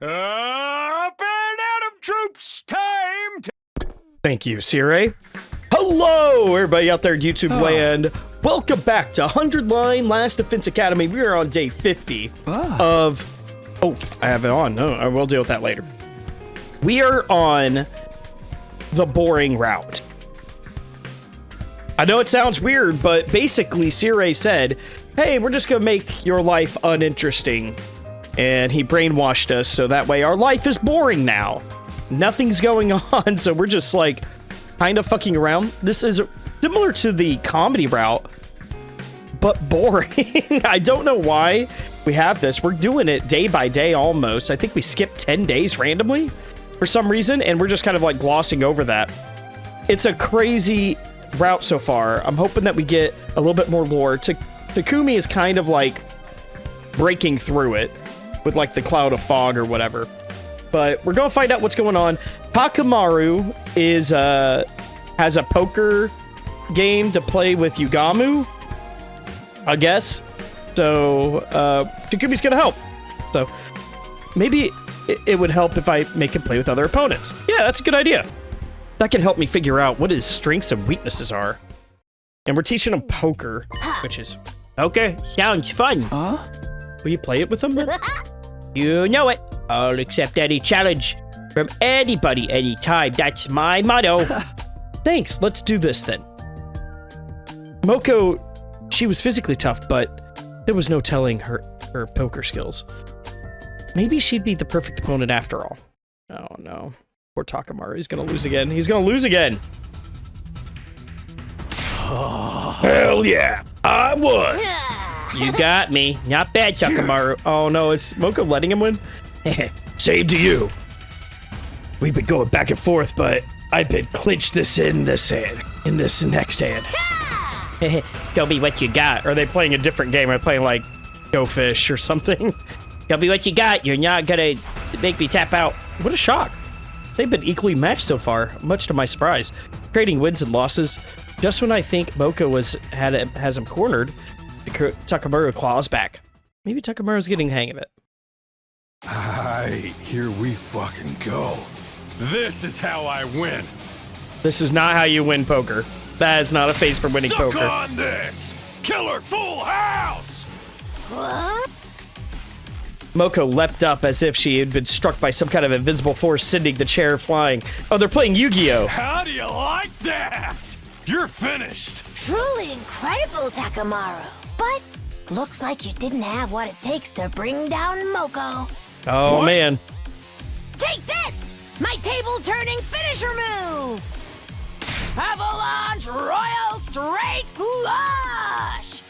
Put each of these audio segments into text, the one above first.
Up and Adam troops, time to... Thank you, Sirei. Hello, everybody out there in YouTube land. Welcome back to 100 Line Last Defense Academy. We are on day 50 of... Oh, I have it on. No, I will deal with that later. We are on the boring route. I know it sounds weird, but basically Sirei said, hey, we're just going to make your life uninteresting. And he brainwashed us so that way our life is boring now. Nothing's going on, so we're just like kind of fucking around. This is similar to the comedy route, but boring. I don't know why we have this. We're doing it day by day almost. I think we skipped 10 days randomly for some reason, and we're just kind of like glossing over that. It's a crazy route so far. I'm hoping that we get a little bit more lore. Takumi is kind of like breaking through it with like the cloud of fog or whatever. But we're gonna find out what's going on. Takamaru is has a poker game to play with Yugamu, I guess. So Takumi's gonna help. So maybe it would help if I make him play with other opponents. Yeah, that's a good idea. That can help me figure out what his strengths and weaknesses are. And we're teaching him poker, which is okay. Sounds fun. Will you play it with him? You know it. I'll accept any challenge from anybody, anytime. That's my motto. Thanks. Let's do this then. Moko, she was physically tough, but there was no telling her poker skills. Maybe she'd be the perfect opponent after all. Oh no. Poor Takamaru. He's gonna lose again. He's gonna lose again. Oh, hell yeah. I won. You got me. Not bad, Takamaru. Oh no, is Moko letting him win? Same to you. We've been going back and forth, but I've been clinched this in this hand, in this next hand. Tell me what you got. Or are they playing a different game? Are they playing like Go Fish or something? Tell me what you got. You're not gonna make me tap out. What a shock. They've been equally matched so far, much to my surprise. Trading wins and losses. Just when I think Moko has him cornered, Takamaru claws back. Maybe Takamaru's getting the hang of it. Aight, here we fucking go. This is how I win. This is not how you win poker. That is not a face for winning poker. Suck on this! Killer Full House! What? Moko leapt up as if she had been struck by some kind of invisible force, sending the chair flying. Oh, they're playing Yu-Gi-Oh! How do you like that? You're finished. Truly incredible, Takamaru. But looks like you didn't have what it takes to bring down Moko. Oh, What? man. Take this! My table-turning finisher move! Avalanche Royal Straight Flush!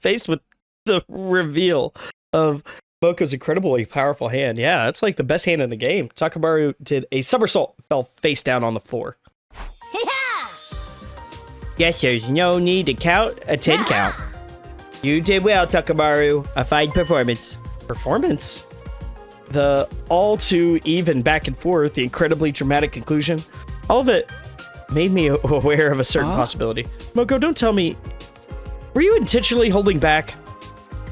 Faced with the reveal of Moko's incredibly powerful hand. Yeah, that's like the best hand in the game. Takamaru did a somersault, fell face down on the floor. Yeah! Guess there's no need to count a 10 count. You did well, Takamaru. A fine performance. Performance? The all too even back and forth, the incredibly dramatic conclusion, all of it made me aware of a certain possibility. Moko, don't tell me, were you intentionally holding back?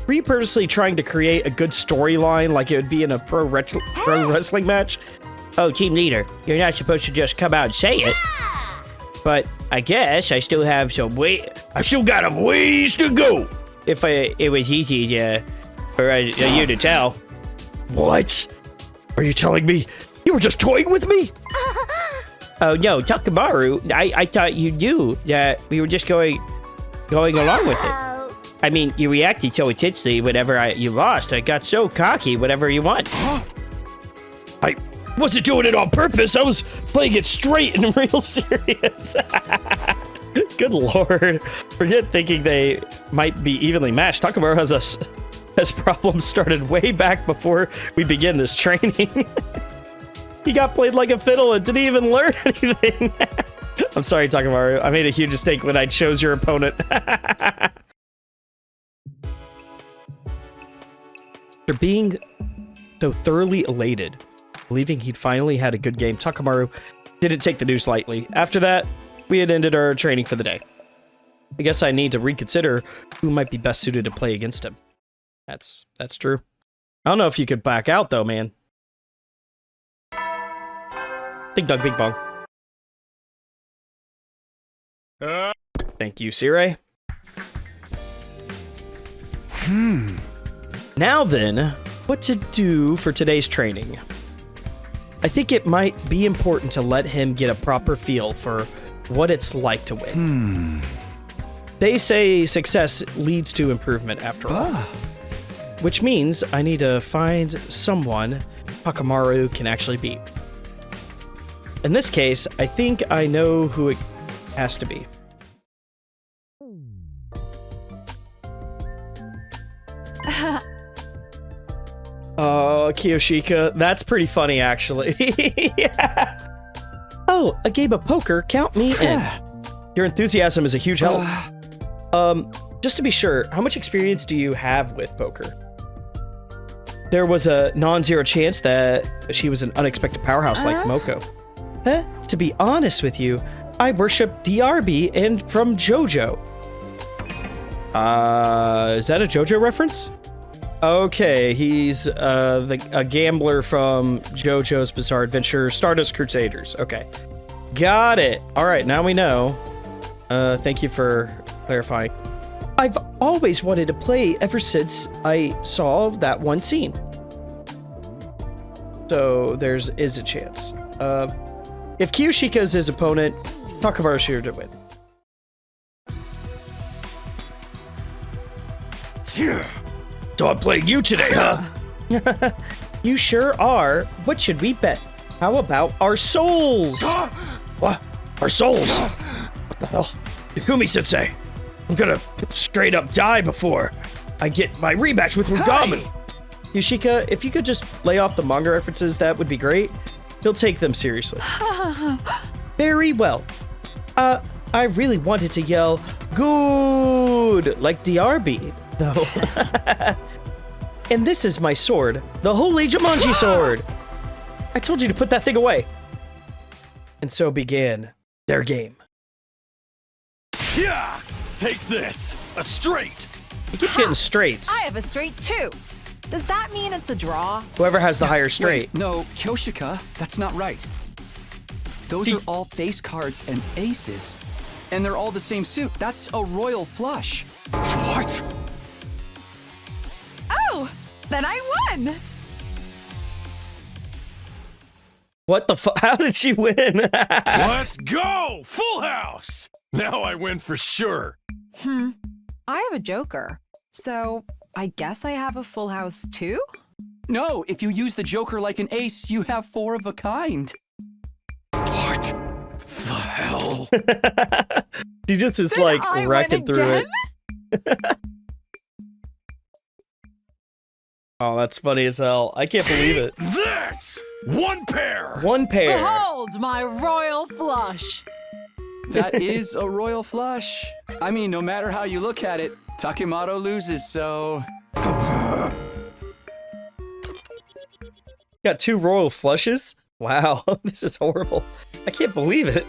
Were you purposely trying to create a good storyline like it would be in a pro wrestling match? Oh, team leader, you're not supposed to just come out and say it. But I guess I still have some I still got a ways to go. If it was easy for you to tell. What? Are you telling me you were just toying with me? Oh no, Takamaru, I thought you knew that we were just going along with it. I mean, you reacted so intensely whenever you lost. I got so cocky whenever you won. I wasn't doing it on purpose. I was playing it straight and real serious. Good lord. Forget thinking they might be evenly matched. Takamaru has problems started way back before we begin this training. He got played like a fiddle and didn't even learn anything. I'm sorry, Takamaru. I made a huge mistake when I chose your opponent. After being so thoroughly elated, believing he'd finally had a good game, Takamaru didn't take the news lightly. After that, we had ended our training for the day. I guess I need to reconsider who might be best suited to play against him. That's true. I don't know if you could back out, though, man. Big Dog, Big Bong. Thank you, Sirei. Now then, what to do for today's training? I think it might be important to let him get a proper feel for what it's like to win. They say success leads to improvement after all. Which means I need to find someone Takamaru can actually beat. In this case, I think I know who it has to be. Oh, Kiyoshika, that's pretty funny, actually. Yeah. Oh, a game of poker, count me in. Your enthusiasm is a huge help. Just to be sure, how much experience do you have with poker? There was a non-zero chance that she was an unexpected powerhouse like Moko. To be honest with you, I worship DRB and from JoJo. Is that a JoJo reference? Okay, he's a gambler from JoJo's Bizarre Adventure, Stardust Crusaders. Okay, got it. All right, now we know. Thank you for clarifying. I've always wanted to play ever since I saw that one scene. So is a chance. If Kiyoshika is his opponent, Takamaru's here to win. So I'm playing you today, huh? You sure are. What should we bet? How about our souls? What? Our souls? What the hell? Takumi-sensei, I'm gonna straight up die before I get my rematch with Rugami. Yoshika, if you could just lay off the manga references, that would be great. He'll take them seriously. Very well. I really wanted to yell, good, like DRB, though. And this is my sword, the Holy Jumanji sword. I told you to put that thing away. And so began their game. Yeah! Take this! A straight! He keeps getting straights. I have a straight too. Does that mean it's a draw? Whoever has the higher straight. Wait, no, Kyoshika, that's not right. Those are all face cards and aces. And they're all the same suit. That's a royal flush. What? Oh, then I won. What the fuck? How did she win? Let's go! Full house! Now I win for sure. I have a joker. So I guess I have a full house too? No, if you use the joker like an ace, you have 4 of a kind. What the hell? She just is Then like I win wrecking through it. again? Oh, that's funny as hell. I can't believe it. This! One pair! One pair. Behold my royal flush. That is a royal flush. I mean, no matter how you look at it, Takemaru loses, so... Got 2 royal flushes? Wow, this is horrible. I can't believe it.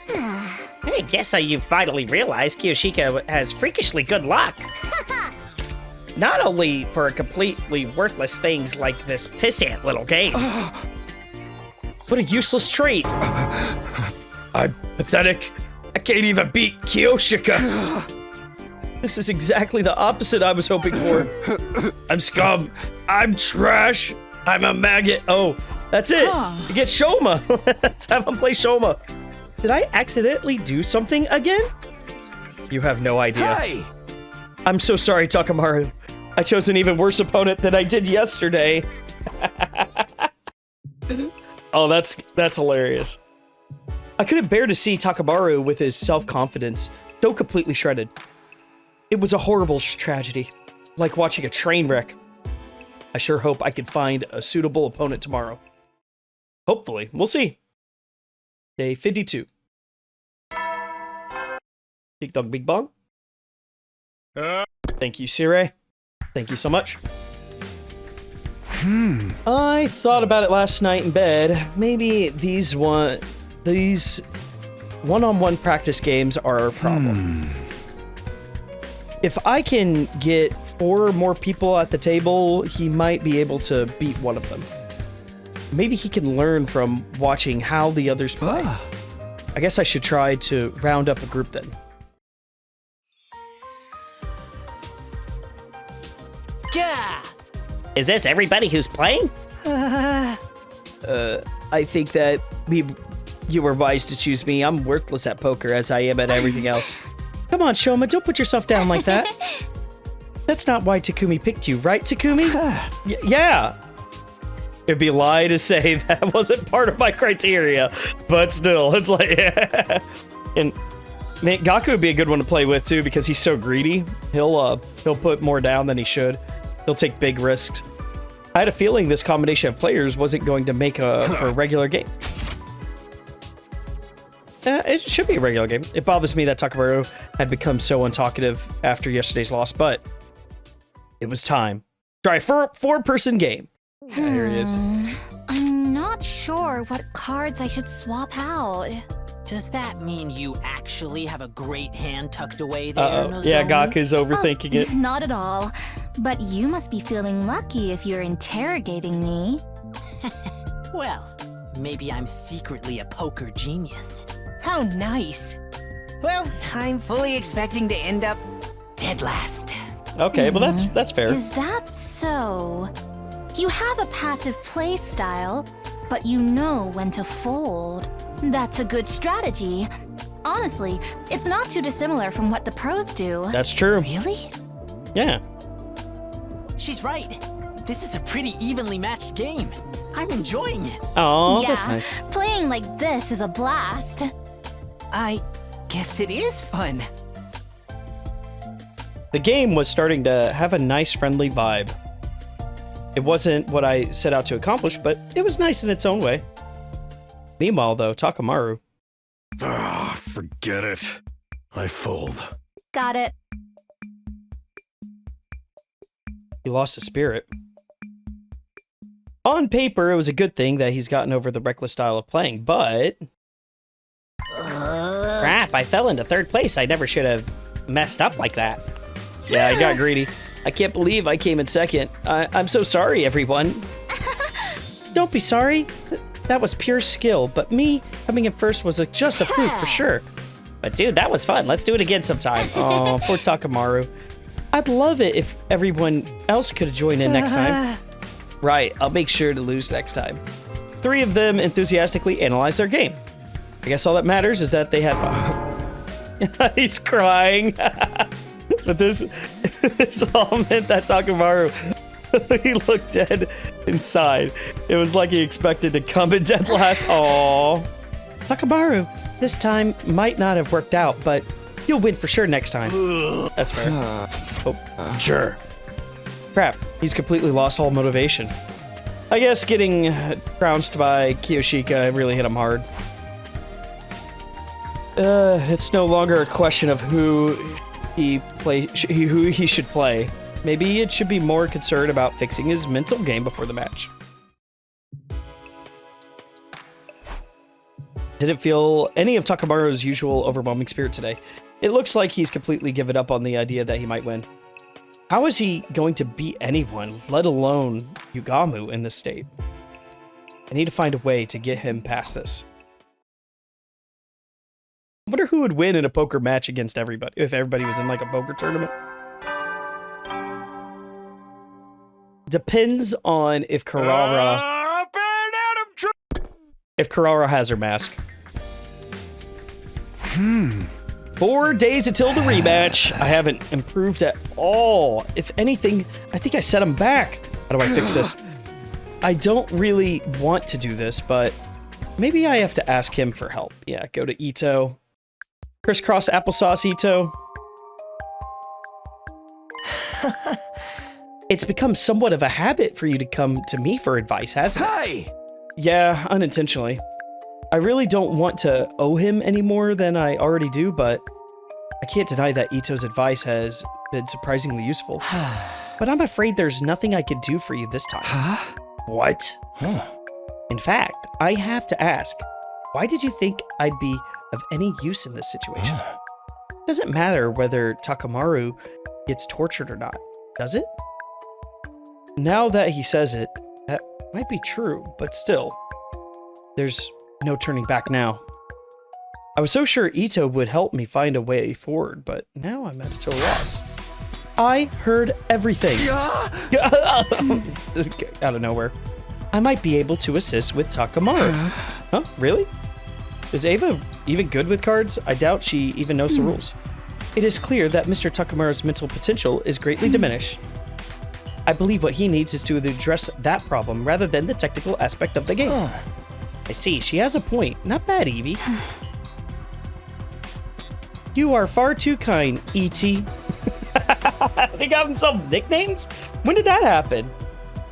I guess you finally realized Kiyoshika has freakishly good luck. Not only for completely worthless things like this pissant little game. What a useless trait. I'm pathetic. I can't even beat Kiyoshika. This is exactly the opposite I was hoping for. I'm scum. I'm trash. I'm a maggot. Oh, that's it. You get Shoma. Let's have him play Shoma. Did I accidentally do something again? You have no idea. Hey! I'm so sorry, Takamaru. I chose an even worse opponent than I did yesterday. Oh, that's hilarious. I couldn't bear to see Takamaru with his self-confidence so completely shredded. It was a horrible tragedy, like watching a train wreck. I sure hope I can find a suitable opponent tomorrow. Hopefully, we'll see. Day 52. Big Dog, Big Bong. Thank you, Sirei. Thank you so much. I thought about it last night in bed. Maybe these one-on-one practice games are a problem. If I can get 4 more people at the table, he might be able to beat one of them. Maybe he can learn from watching how the others play. I guess I should try to round up a group then. Yeah. Is this everybody who's playing? I think that you were wise to choose me. I'm worthless at poker as I am at everything else. Come on, Shoma, don't put yourself down like that. That's not why Takumi picked you, right, Takumi? Yeah. It'd be a lie to say that wasn't part of my criteria, but still, it's like, yeah. And man, Gaku would be a good one to play with too because he's so greedy. He'll put more down than he should. He'll take big risks. I had a feeling this combination of players wasn't going to make for a regular game. It should be a regular game. It bothers me that Takamaru had become so untalkative after yesterday's loss, but it was time. Try for a 4-person game. Yeah, here he is. I'm not sure what cards I should swap out. Does that mean you actually have a great hand tucked away there, Nozomi? Yeah, Gaku's overthinking it. Not at all. But you must be feeling lucky if you're interrogating me. Well, maybe I'm secretly a poker genius. How nice. Well, I'm fully expecting to end up dead last. Okay, well that's fair. Is that so? You have a passive play style, but you know when to fold. That's a good strategy. Honestly, it's not too dissimilar from what the pros do. That's true. Really? Yeah. She's right. This is a pretty evenly matched game. I'm enjoying it. Oh, yeah, that's nice. playing like this is a blast. I guess it is fun. The game was starting to have a nice, friendly vibe. It wasn't what I set out to accomplish, but it was nice in its own way. Meanwhile, though, Takamaru. Forget it. I fold. Got it. He lost his spirit. On paper, it was a good thing that he's gotten over the reckless style of playing, but... Crap, I fell into 3rd place. I never should have messed up like that. Yeah, I got greedy. I can't believe I came in 2nd. I'm so sorry, everyone. Don't be sorry. That was pure skill, but me coming in 1st was just a fluke for sure. But dude, that was fun. Let's do it again sometime. Oh, poor Takamaru. I'd love it if everyone else could have joined in next time. Right, I'll make sure to lose next time. 3 of them enthusiastically analyzed their game. I guess all that matters is that they had fun. He's crying. But this all meant that Takamaru, he looked dead inside. It was like he expected to come in dead last. Aww. Takamaru, this time might not have worked out, but you'll win for sure next time. That's fair. Oh, sure. Crap, he's completely lost all motivation. I guess getting trounced by Kiyoshika really hit him hard. It's no longer a question of who he should play. Maybe it should be more concerned about fixing his mental game before the match. Didn't feel any of Takamaru's usual overwhelming spirit today. It looks like he's completely given up on the idea that he might win. How is he going to beat anyone, let alone Yugamu, in this state? I need to find a way to get him past this. I wonder who would win in a poker match against everybody, if everybody was in like a poker tournament. Depends on if Karara has her mask. 4 days until the rematch. I haven't improved at all. If anything, I think I set him back. How do I fix this? I don't really want to do this, but maybe I have to ask him for help. Yeah, go to Ito. Crisscross applesauce, Ito. It's become somewhat of a habit for you to come to me for advice, hasn't it? Hey! Yeah, unintentionally. I really don't want to owe him any more than I already do, but I can't deny that Ito's advice has been surprisingly useful. But I'm afraid there's nothing I could do for you this time. What? In fact, I have to ask, why did you think I'd be of any use in this situation. Doesn't matter whether Takamaru gets tortured or not, does it? Now that he says it, that might be true, but still, there's no turning back now. I was so sure Ito would help me find a way forward, but now I'm at a total loss. I heard everything. Out of nowhere. I might be able to assist with Takamaru. Huh? Really? Is Ava even good with cards? I doubt she even knows the rules. It is clear that Mr. Takamaru's mental potential is greatly diminished. I believe what he needs is to address that problem rather than the technical aspect of the game. I see, she has a point. Not bad, Evie. You are far too kind, E.T. They got themselves nicknames? When did that happen?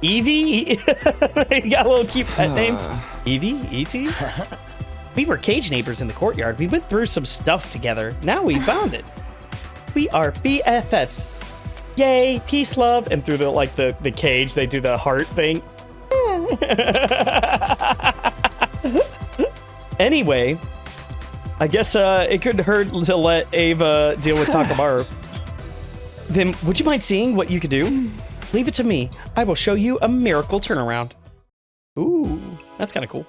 Evie? They got little cute pet names. Evie? E.T.? We were cage neighbors in the courtyard. We went through some stuff together. Now we found it. We are BFFs. Yay, peace, love. And through the cage, they do the heart thing. Anyway, I guess it couldn't hurt to let Ava deal with Takamaru. Then would you mind seeing what you could do? Leave it to me. I will show you a miracle turnaround. Ooh, that's kind of cool.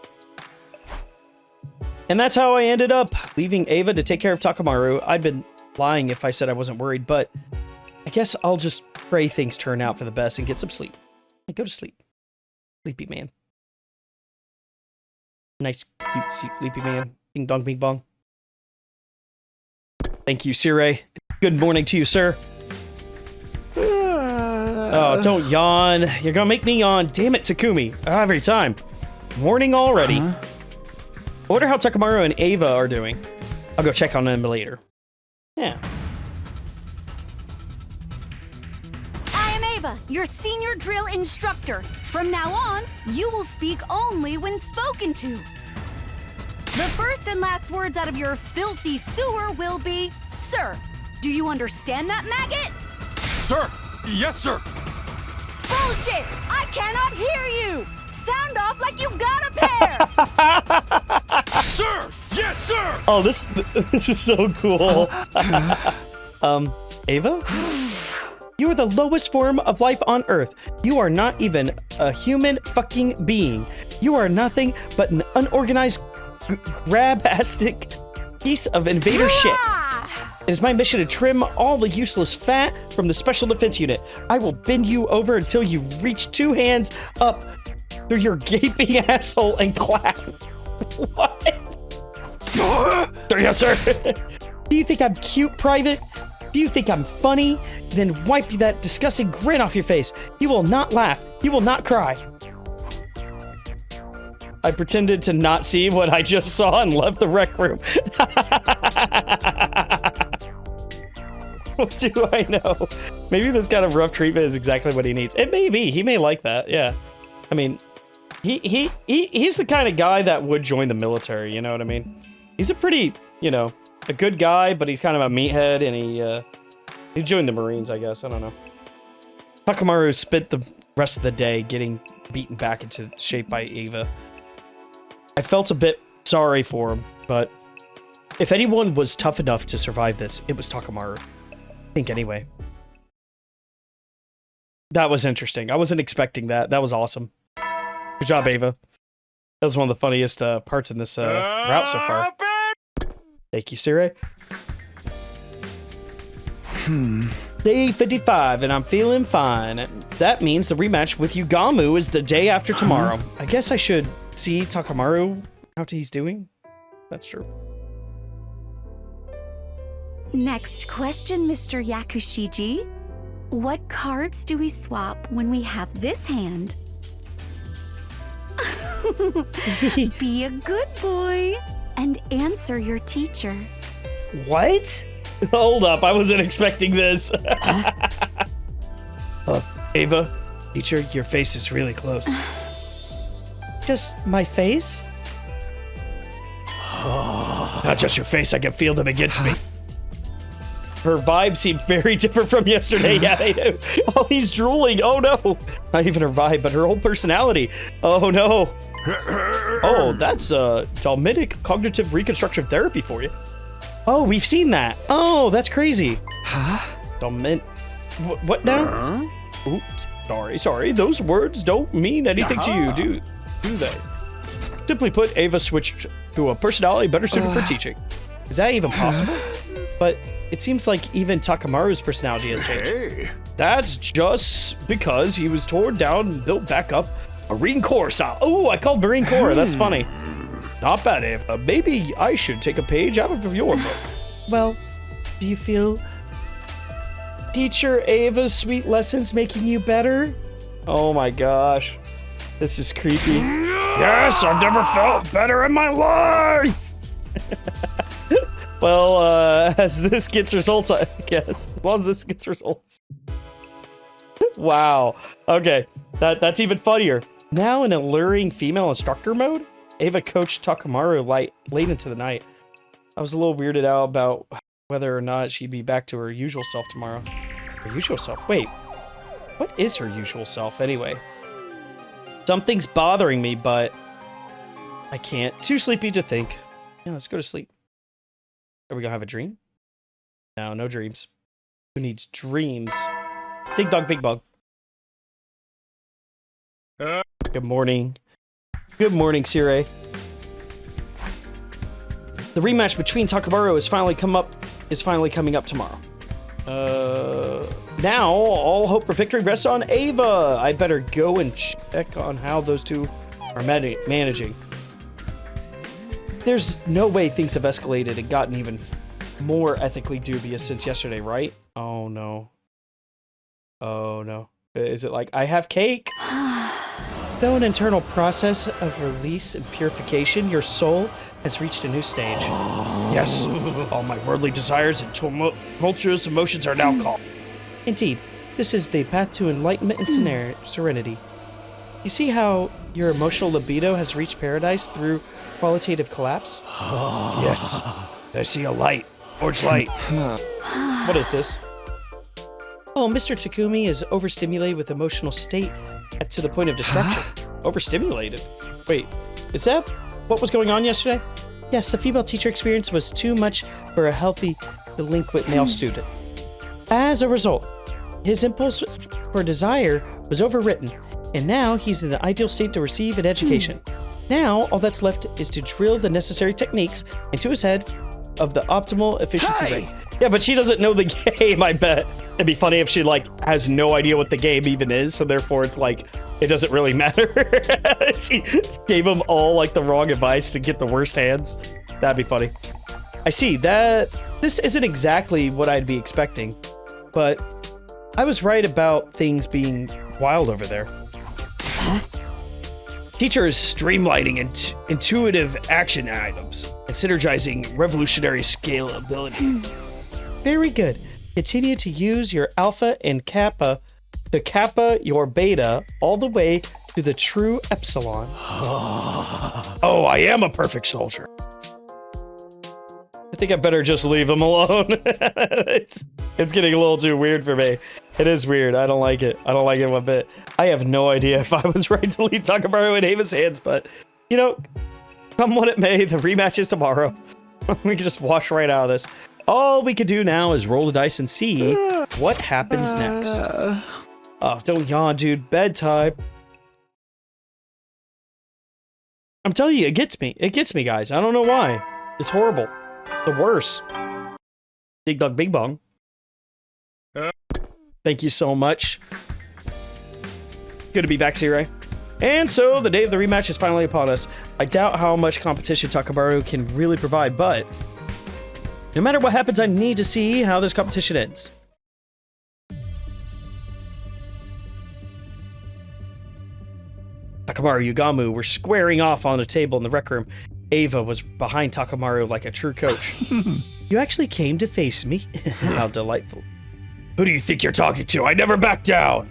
And that's how I ended up leaving Ava to take care of Takamaru. I'd been lying if I said I wasn't worried, but I guess I'll just pray things turn out for the best and get some sleep. And go to sleep. Sleepy man. Nice, cute, sleepy man. Ding dong, bing bong. Thank you, Sirei. Good morning to you, sir. Oh, don't yawn. You're gonna make me yawn. Damn it, Takumi. Every time. Morning already. I wonder how Takamaru and Ava are doing. I'll go check on them later. Yeah. I am Ava, your senior drill instructor. From now on, you will speak only when spoken to. The first and last words out of your filthy sewer will be, sir. Do you understand that, maggot? Sir! Yes, sir! Bullshit! I cannot hear you! Sound off like you got a pair! Sir! Yes, sir! Oh, this is so cool. Ava? You are the lowest form of life on Earth. You are not even a human fucking being. You are nothing but an unorganized, grabastic piece of invader shit. It is my mission to trim all the useless fat from the Special Defense Unit. I will bend you over until you reach 2 hands up through your gaping asshole and clap. What? Yes, sir. Do you think I'm cute, Private? Do you think I'm funny? Then wipe that disgusting grin off your face. You will not laugh. You will not cry. I pretended to not see what I just saw and left the rec room. What do I know? Maybe this kind of rough treatment is exactly what he needs. It may be. He may like that. Yeah. I mean, he's the kind of guy that would join the military. You know what I mean? He's a pretty, a good guy, but he's kind of a meathead, and he joined the Marines, I guess. I don't know. Takamaru spent the rest of the day getting beaten back into shape by Ava. I felt a bit sorry for him, but if anyone was tough enough to survive this, it was Takamaru. I think anyway. That was interesting. I wasn't expecting that. That was awesome. Good job, Ava. That was one of the funniest parts in this route so far. Thank you, Sirei. Day 55, and I'm feeling fine. That means the rematch with Yugamu is the day after tomorrow. I guess I should see Takamaru how he's doing. That's true. Next question, Mr. Yakushiji. What cards do we swap when we have this hand? Be a good boy and answer your teacher. What? Hold up, I wasn't expecting this. Ava, teacher, your face is really close. Just my face? Not just your face, I can feel them against me. Her vibe seemed very different from yesterday. Yeah, I know. Oh, he's drooling. Oh, no. Not even her vibe, but her whole personality. Oh, no. Oh, that's Dalmitic cognitive reconstructive therapy for you. Oh, we've seen that. Oh, that's crazy. Huh? What now? Oops. Sorry. Those words don't mean anything to you, do they? Simply put, Ava switched to a personality better suited for teaching. Is that even possible? But it seems like even Takamaru's personality has changed. That's just because he was torn down and built back up Marine Corps style. Oh, I called Marine Corps. That's funny. Not bad, Ava. Maybe I should take a page out of your book. Well, do you feel Teacher Ava's sweet lessons making you better? Oh my gosh. This is creepy. Yes, I've never felt better in my life. Well, as this gets results, I guess. As long as this gets results. Wow. Okay, that's even funnier. Now in alluring female instructor mode, Ava coached Takamaru late into the night. I was a little weirded out about whether or not she'd be back to her usual self tomorrow. Her usual self? Wait, what is her usual self anyway? Something's bothering me, but I can't. Too sleepy to think. Yeah, let's go to sleep. Are we gonna have a dream? No, no dreams. Who needs dreams? Big dog, big bug. Good morning. Good morning, Sirei. The rematch between Takamaru is finally coming up tomorrow. Now all hope for victory rests on Ava. I better go and check on how those two are managing. There's no way things have escalated and gotten even more ethically dubious since yesterday, right? Oh no. Oh no. Is it like, I have cake? Though an internal process of release and purification, your soul has reached a new stage. Yes, all my worldly desires and tumultuous emotions are now calm. Indeed, this is the path to enlightenment and serenity. You see how your emotional libido has reached paradise through qualitative collapse? Yes, I see a light, orange light. What is this? Oh, Mr. Takumi is overstimulated with emotional state to the point of destruction. Overstimulated? Wait, is that what was going on yesterday? Yes, the female teacher experience was too much for a healthy, delinquent male student. As a result, his impulse for desire was overwritten, and now he's in the ideal state to receive an education. Now, all that's left is to drill the necessary techniques into his head of the optimal efficiency rate. Yeah, but she doesn't know the game, I bet. It'd be funny if she, like, has no idea what the game even is, so therefore it's like, it doesn't really matter. She gave him all, like, the wrong advice to get the worst hands. That'd be funny. I see, this isn't exactly what I'd be expecting, but I was right about things being wild over there. Teacher is streamlining intuitive action items and synergizing revolutionary scalability. Very good. Continue to use your alpha and kappa to kappa your beta all the way to the true epsilon. Oh, I am a perfect soldier. I think I better just leave him alone. It's getting a little too weird for me. It is weird. I don't like it. I don't like it one bit. I have no idea if I was right to leave Takamaru in Ava's hands, but, you know, come what it may, the rematch is tomorrow. We can just wash right out of this. All we can do now is roll the dice and see what happens next. Oh, don't yawn, dude. Bedtime. I'm telling you, it gets me. It gets me, guys. I don't know why. It's horrible. The worst. Big Dog Big Bong. Thank you so much. Good to be back, Sirei. And so, the day of the rematch is finally upon us. I doubt how much competition Takamaru can really provide, but no matter what happens, I need to see how this competition ends. Takamaru Yugamu were squaring off on a table in the rec room. Ava was behind Takamaru like a true coach. You actually came to face me? How delightful. Who do you think you're talking to? I never back down!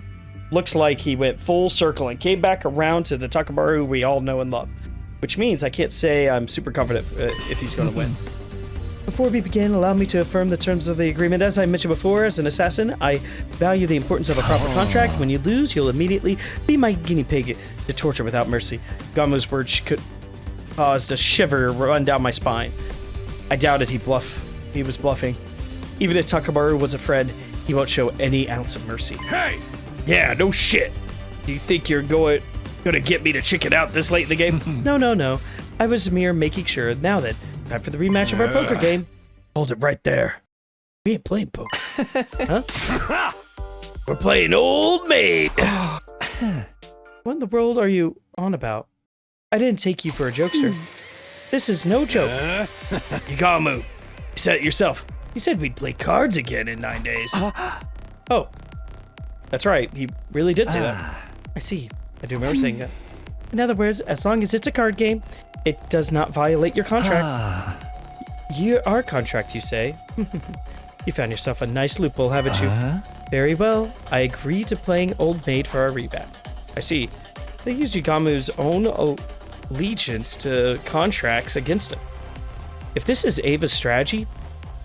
Looks like he went full circle and came back around to the Takamaru we all know and love. Which means I can't say I'm super confident if he's gonna win. Before we begin, allow me to affirm the terms of the agreement. As I mentioned before, as an assassin, I value the importance of a proper contract. When you lose, you'll immediately be my guinea pig to torture without mercy. Gamu's words caused a shiver run down my spine. I doubted he was bluffing. Even if Takamaru was a friend, he won't show any ounce of mercy. Hey! Yeah, no shit. Do you think you're gonna get me to chicken out this late in the game? No. I was mere making sure. Now then, time for the rematch of our poker game. Hold it right there. We ain't playing poker. Huh? We're playing Old Maid. What in the world are you on about? I didn't take you for a jokester. This is no joke. Yugamu, you said it yourself. You said we'd play cards again in 9 days. Oh, that's right. He really did say that. I see. I do remember saying that. In other words, as long as it's a card game, it does not violate your contract. Our contract, you say? You found yourself a nice loophole, haven't you? Very well. I agree to playing Old Maid for our rematch. I see. They use Yugamu's own allegiance to contracts against him. If this is Ava's strategy,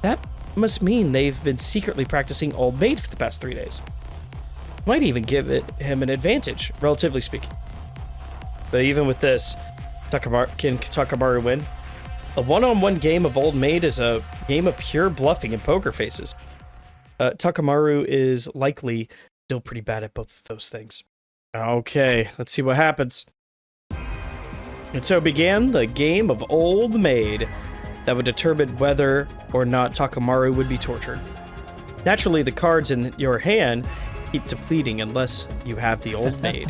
that must mean they've been secretly practicing Old Maid for the past 3 days. Might even give him an advantage, relatively speaking. But even with this, can Takamaru win? A one-on-one game of Old Maid is a game of pure bluffing and poker faces. Takamaru is likely still pretty bad at both of those things. Okay, let's see what happens. And so began the game of Old Maid that would determine whether or not Takamaru would be tortured. Naturally, the cards in your hand keep depleting unless you have the Old Maid.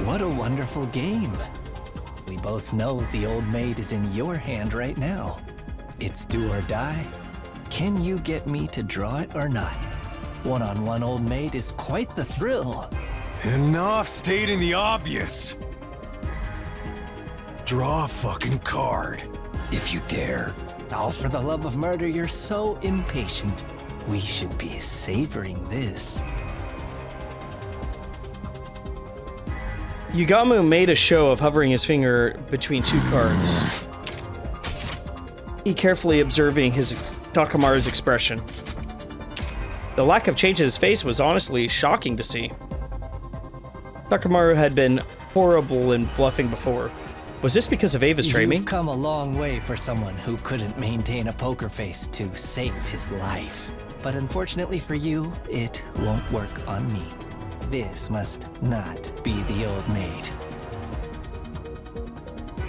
What a wonderful game. We both know the Old Maid is in your hand right now. It's do or die. Can you get me to draw it or not? One-on-one Old Maid is quite the thrill. Enough stating the obvious. Draw a fucking card, if you dare. Oh, for the love of murder, you're so impatient. We should be savoring this. Yugamu made a show of hovering his finger between two cards. He carefully observing Takamaru's expression. The lack of change in his face was honestly shocking to see. Takamaru had been horrible in bluffing before. Was this because of Ava's training? You've come a long way for someone who couldn't maintain a poker face to save his life. But unfortunately for you, it won't work on me. This must not be the Old Maid.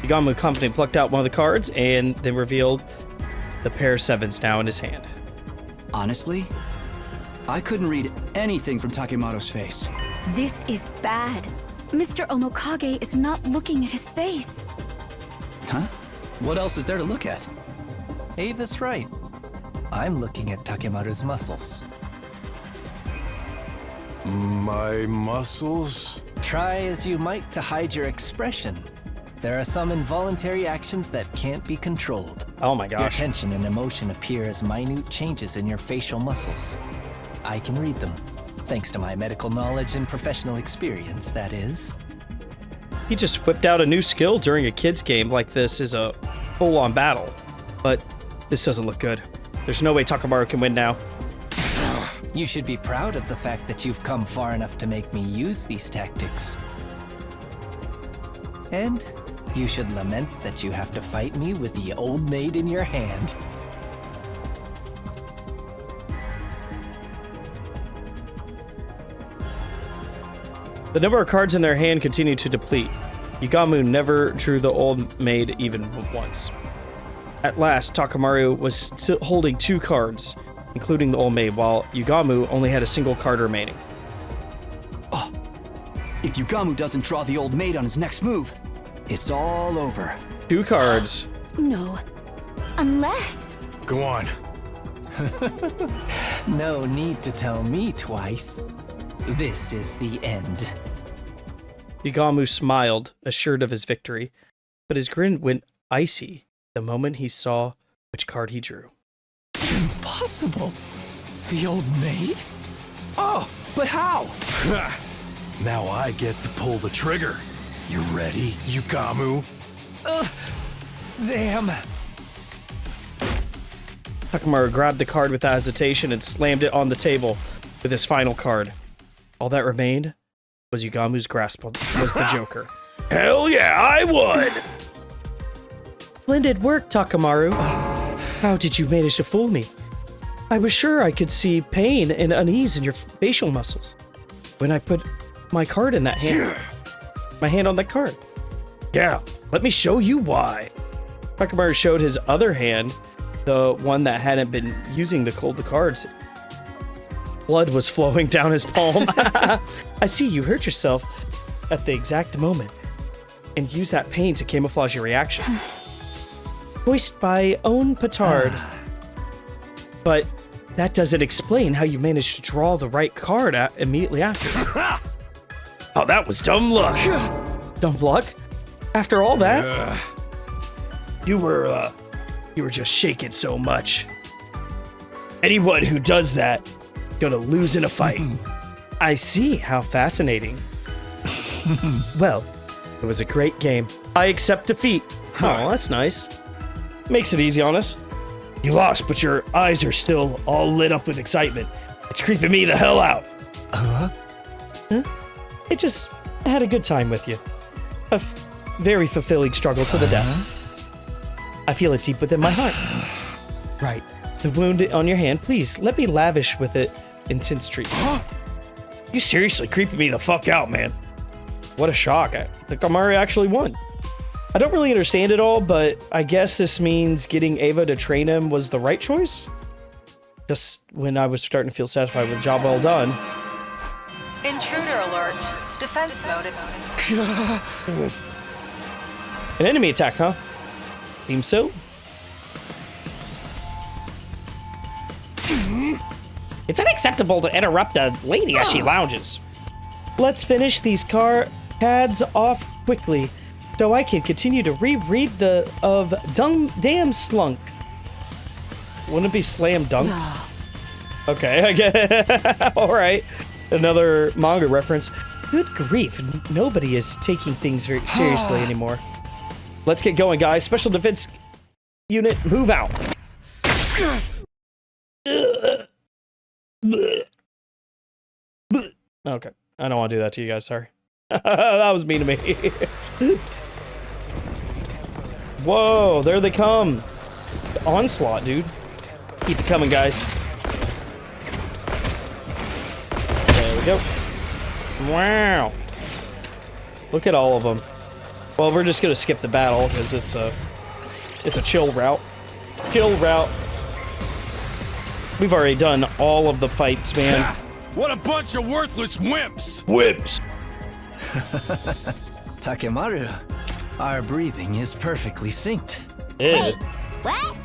Yugamu confidently plucked out one of the cards and then revealed the pair of sevens now in his hand. Honestly, I couldn't read anything from Takemaru's face. This is bad. Mr. Omokage is not looking at his face. Huh? What else is there to look at? Ava's right. I'm looking at Takemaru's muscles. My muscles? Try as you might to hide your expression. There are some involuntary actions that can't be controlled. Oh my gosh. Your tension and emotion appear as minute changes in your facial muscles. I can read them, thanks to my medical knowledge and professional experience, that is. He just whipped out a new skill during a kid's game like this is a full-on battle. But this doesn't look good. There's no way Takamaru can win now. You should be proud of the fact that you've come far enough to make me use these tactics. And you should lament that you have to fight me with the Old Maid in your hand. The number of cards in their hand continued to deplete. Yugamu never drew the Old Maid even once. At last, Takamaru was still holding two cards, including the Old Maid, while Yugamu only had a single card remaining. Oh, if Yugamu doesn't draw the Old Maid on his next move, it's all over. Two cards. No. Unless... Go on. No need to tell me twice. This is the end. Yugamu smiled, assured of his victory, but his grin went icy the moment he saw which card he drew. Impossible! The Old Maid? Oh, but how? Now I get to pull the trigger. You ready, Yugamu? Damn! Takamaru grabbed the card without hesitation and slammed it on the table with his final card. All that remained was Yugamu's grasp was the Joker. Hell yeah, I would! Splendid work, Takamaru. How did you manage to fool me? I was sure I could see pain and unease in your facial muscles when I put my card in that hand. My hand on that card. Yeah, let me show you why. Takamaru showed his other hand, the one that hadn't been using the cards. Blood was flowing down his palm. I see you hurt yourself at the exact moment and used that pain to camouflage your reaction. Voiced by Own Petard. But that doesn't explain how you managed to draw the right card immediately after. Oh, that was dumb luck. Dumb luck? After all that? You were just shaking so much. Anyone who does that, gonna lose in a fight. I see. How fascinating. Well, it was a great game. I accept defeat. Oh, that's nice. Makes it easy on us. You lost, but your eyes are still all lit up with excitement. It's creeping me the hell out. Huh? I had a good time with you. A very fulfilling struggle to the death. I feel it deep within my heart. Right. The wound on your hand, please, let me lavish with it intense treatment. You seriously creeping me the fuck out, man. What a shock. I think Amari actually won. I don't really understand it all, but I guess this means getting Ava to train him was the right choice? Just when I was starting to feel satisfied with job well done. Intruder alert. Defense mode. An enemy attack, huh? Seems so. It's unacceptable to interrupt a lady as she lounges. Let's finish these cards off quickly, so I can continue to reread Damn Slunk. Wouldn't it be Slam Dunk? Okay, I get it. All right. Another manga reference. Good grief, nobody is taking things very seriously anymore. Let's get going, guys. Special Defense Unit, move out. Okay, I don't want to do that to you guys, sorry. That was mean to me. Whoa, there they come. The onslaught, dude. Keep it coming, guys. There we go. Wow. Look at all of them. Well, we're just gonna skip the battle because it's a chill route. Chill route. We've already done all of the fights, man. What a bunch of worthless wimps! Whips! Takemaru, our breathing is perfectly synced. Wait, what?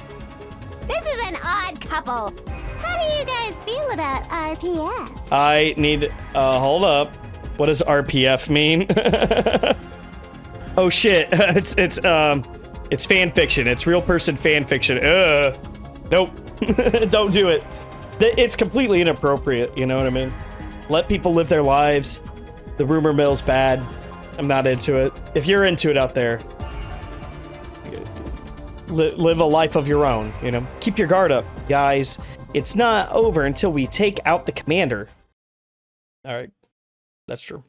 This is an odd couple. How do you guys feel about RPF? I need, hold up. What does RPF mean? Oh shit, it's fan fiction. It's real person fan fiction. Nope. Don't do it. It's completely inappropriate, you know what I mean? Let people live their lives. The rumor mill's bad. I'm not into it. If you're into it out there, live a life of your own, you know? Keep your guard up, guys. It's not over until we take out the commander. All right. That's true.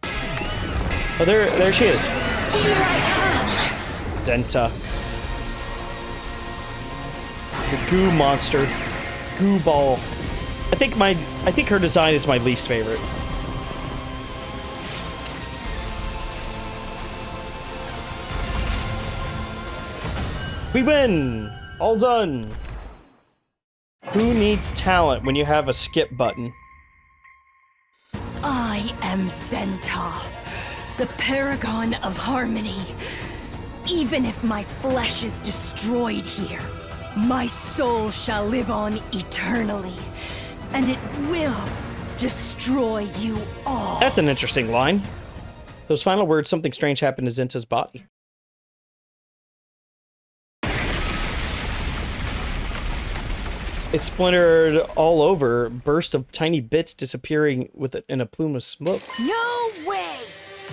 Oh, there she is. Here I come. Denta. The goo monster. Goo ball. I think her design is my least favorite. We win! All done. Who needs talent when you have a skip button? I am Senta, the paragon of harmony. Even if my flesh is destroyed here, my soul shall live on eternally, and it will destroy you all. That's an interesting line. Those final words, something strange happened to Zenta's body. It splintered all over, burst of tiny bits disappearing in a plume of smoke. No way!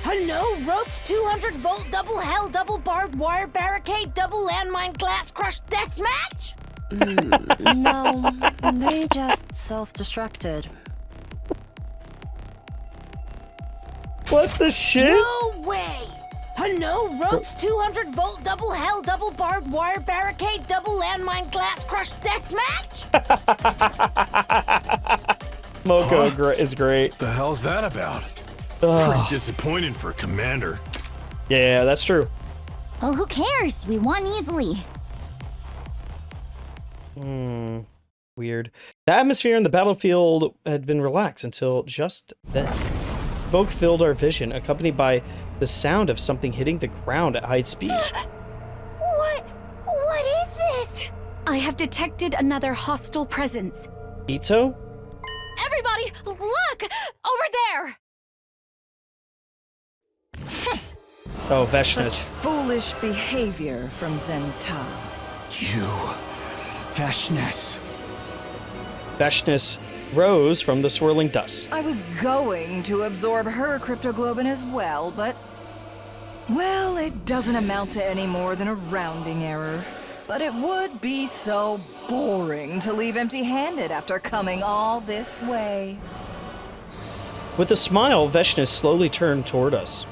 Hello, ropes, 200-volt, double hell, double barbed wire barricade, double landmine glass crush deathmatch? No, they just self-destructed. What the shit? No way! A no ropes 200-volt double hell double barbed wire barricade double landmine glass crush death match? Moko is great. The hell's that about? Ugh. Pretty disappointing for a commander. Yeah, that's true. Well, who cares? We won easily. Weird. The atmosphere in the battlefield had been relaxed until just then. Smoke filled our vision, accompanied by the sound of something hitting the ground at high speed. What is this? I have detected another hostile presence. Ito? Everybody, look! Over there! Oh, Such Veshness. foolish behavior from Zenta. You, Veshness. Veshness rose from the swirling dust. I was going to absorb her cryptoglobin as well, but... well, it doesn't amount to any more than a rounding error. But it would be so boring to leave empty-handed after coming all this way. With a smile, Veshness slowly turned toward us.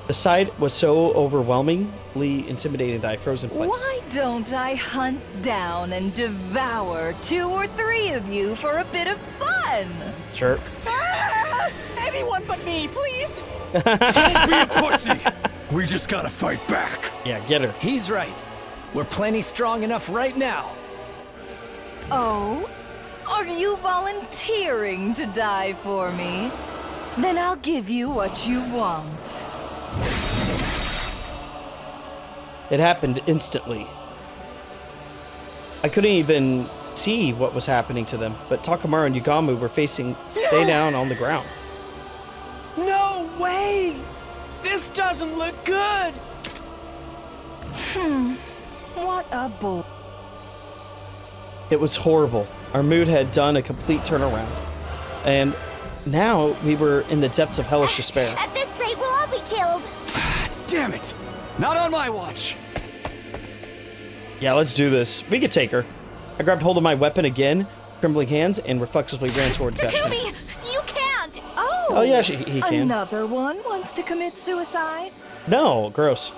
The sight was so overwhelmingly intimidating that I froze in place. Why don't I hunt down and devour 2 or 3 of you for a bit of fun? Jerk. Anyone but me, please! Don't be a pussy! We just gotta fight back. Yeah, get her. He's right. We're plenty strong enough right now. Oh? Are you volunteering to die for me? Then I'll give you what you want. It happened instantly. I couldn't even see what was happening to them, but Takamaru and Yugamu were facing stay down on the ground. No way! This doesn't look good! What a bull. It was horrible. Our mood had done a complete turnaround. And now we were in the depths of hellish despair. At this rate, we'll all be killed. Damn it! Not on my watch! Yeah, let's do this. We could take her. I grabbed hold of my weapon again, trembling hands, and reflexively ran towards Takumi, Veshness. you can't. Oh yeah, he can. Another one wants to commit suicide? No, gross.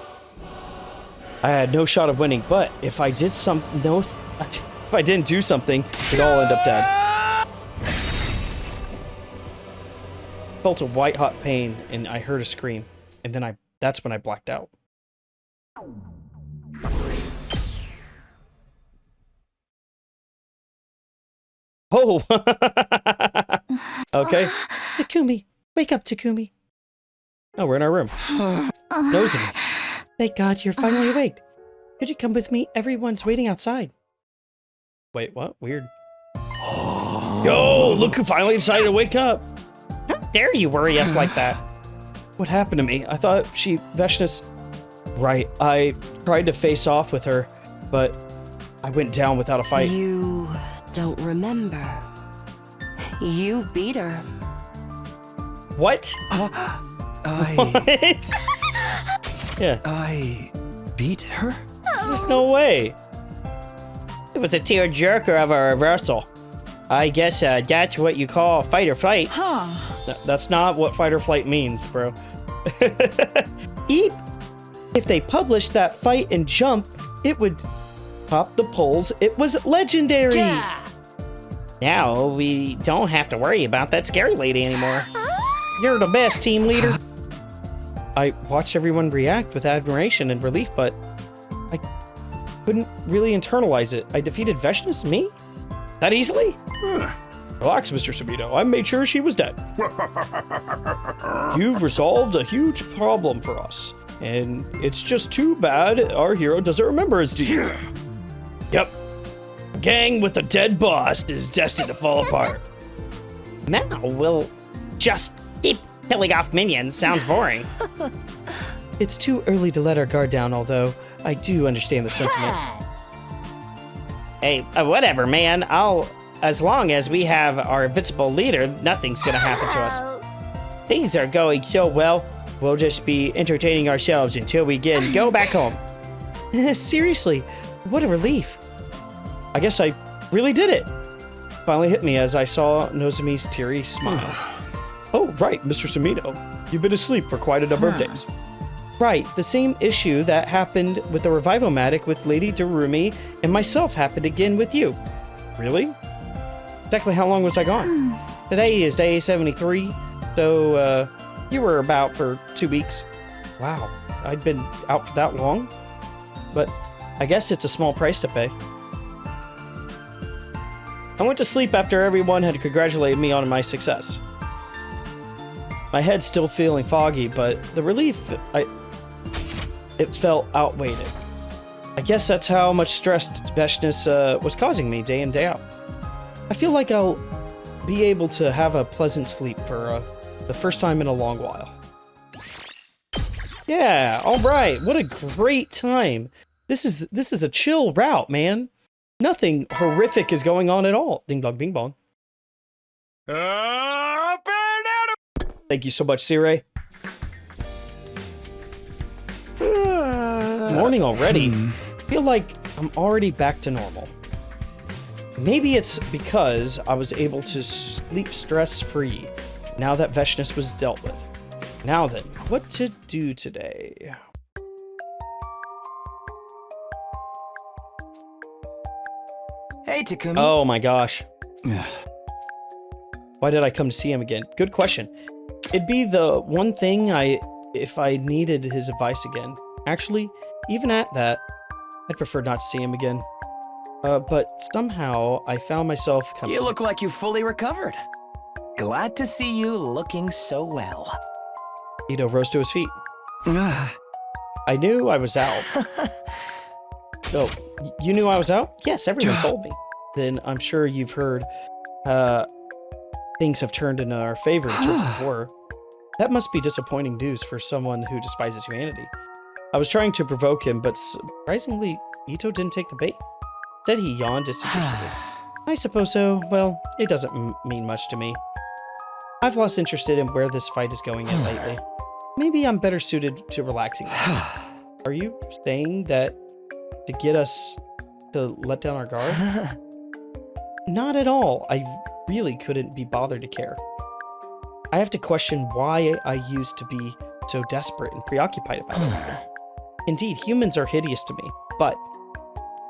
I had no shot of winning, but if I did if I didn't do something, we'd all end up dead. Felt a white-hot pain, and I heard a scream, and then that's when I blacked out. Oh! Okay. Takumi, wake up, Takumi. Oh, we're in our room. Nosy. Thank God you're finally awake. Could you come with me? Everyone's waiting outside. Wait, what? Weird. Yo, look who finally decided to wake up. How dare you worry us like that? What happened to me? I thought Veshness... Right, I tried to face off with her, but I went down without a fight. You don't remember. You beat her. What? What? Yeah. I beat her? There's no way. It was a tearjerker of a reversal. I guess that's what you call fight or flight. That's not what fight or flight means, bro. Eep. If they published that fight and jump, it would top the polls. It was legendary. Yeah. Now we don't have to worry about that scary lady anymore. You're the best, team leader. I watched everyone react with admiration and relief, but I couldn't really internalize it. I defeated Veshness? Me? That easily? Relax, Mr. Subito. I made sure she was dead. You've resolved a huge problem for us, and it's just too bad our hero doesn't remember his deeds. Yep. Gang with a dead boss is destined to fall apart. Now we'll just keep killing off minions. Sounds boring. It's too early to let our guard down, although I do understand the sentiment. Hey, whatever, man. As long as we have our invincible leader, nothing's gonna happen to us. Things are going so well, we'll just be entertaining ourselves until we go back home. Seriously, what a relief. I guess I really did it. Finally hit me as I saw Nozomi's teary smile. Oh, right, Mr. Sumino. You've been asleep for quite a number of days. Right, the same issue that happened with the Revivomatic with Lady Darumi and myself happened again with you. Really? Exactly how long was I gone? Today is day 73, so you were about for 2 weeks. Wow, I'd been out for that long? But I guess it's a small price to pay. I went to sleep after everyone had congratulated me on my success. My head's still feeling foggy, but the relief it felt outweighed it. I guess that's how much stress Veshness was causing me day in, day out. I feel like I'll be able to have a pleasant sleep for the first time in a long while. Yeah, all right. What a great time. This is a chill route, man. Nothing horrific is going on at all. Ding dong, bing bong. Thank you so much, Sirei. Morning already. I feel like I'm already back to normal. Maybe it's because I was able to sleep stress-free now that Veshness was dealt with. Now then, what to do today? Hey, Takumi. Oh my gosh. Why did I come to see him again? Good question. It'd be the one thing if I needed his advice again. Actually, even at that, I'd prefer not to see him again. But somehow I found myself coming. You look like you fully recovered. Glad to see you looking so well. Ito rose to his feet. I knew I was out. Oh, you knew I was out? Yes, everyone told me. Then I'm sure you've heard things have turned in our favor in terms of war. That must be disappointing news for someone who despises humanity. I was trying to provoke him, but surprisingly, Ito didn't take the bait. Instead, he yawned disinterestedly. I suppose so. Well, it doesn't mean much to me. I've lost interest in where this fight is going in lately. Maybe I'm better suited to relaxing. Are you saying that to get us to let down our guard? Not at all. I really couldn't be bothered to care. I have to question why I used to be so desperate and preoccupied about it. Indeed, humans are hideous to me, but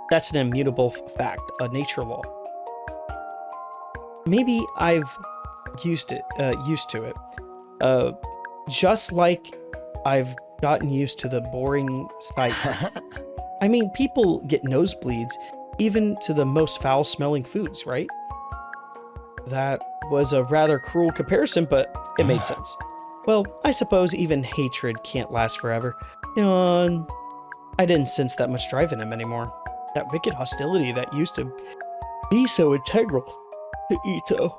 that's an immutable fact, a nature law. Maybe I've used to it. Just like I've gotten used to the boring sights. I mean, people get nosebleeds even to the most foul-smelling foods, right? That was a rather cruel comparison, but it made sense. Well, I suppose even hatred can't last forever. I didn't sense that much drive in him anymore. That wicked hostility that used to be so integral to Ito.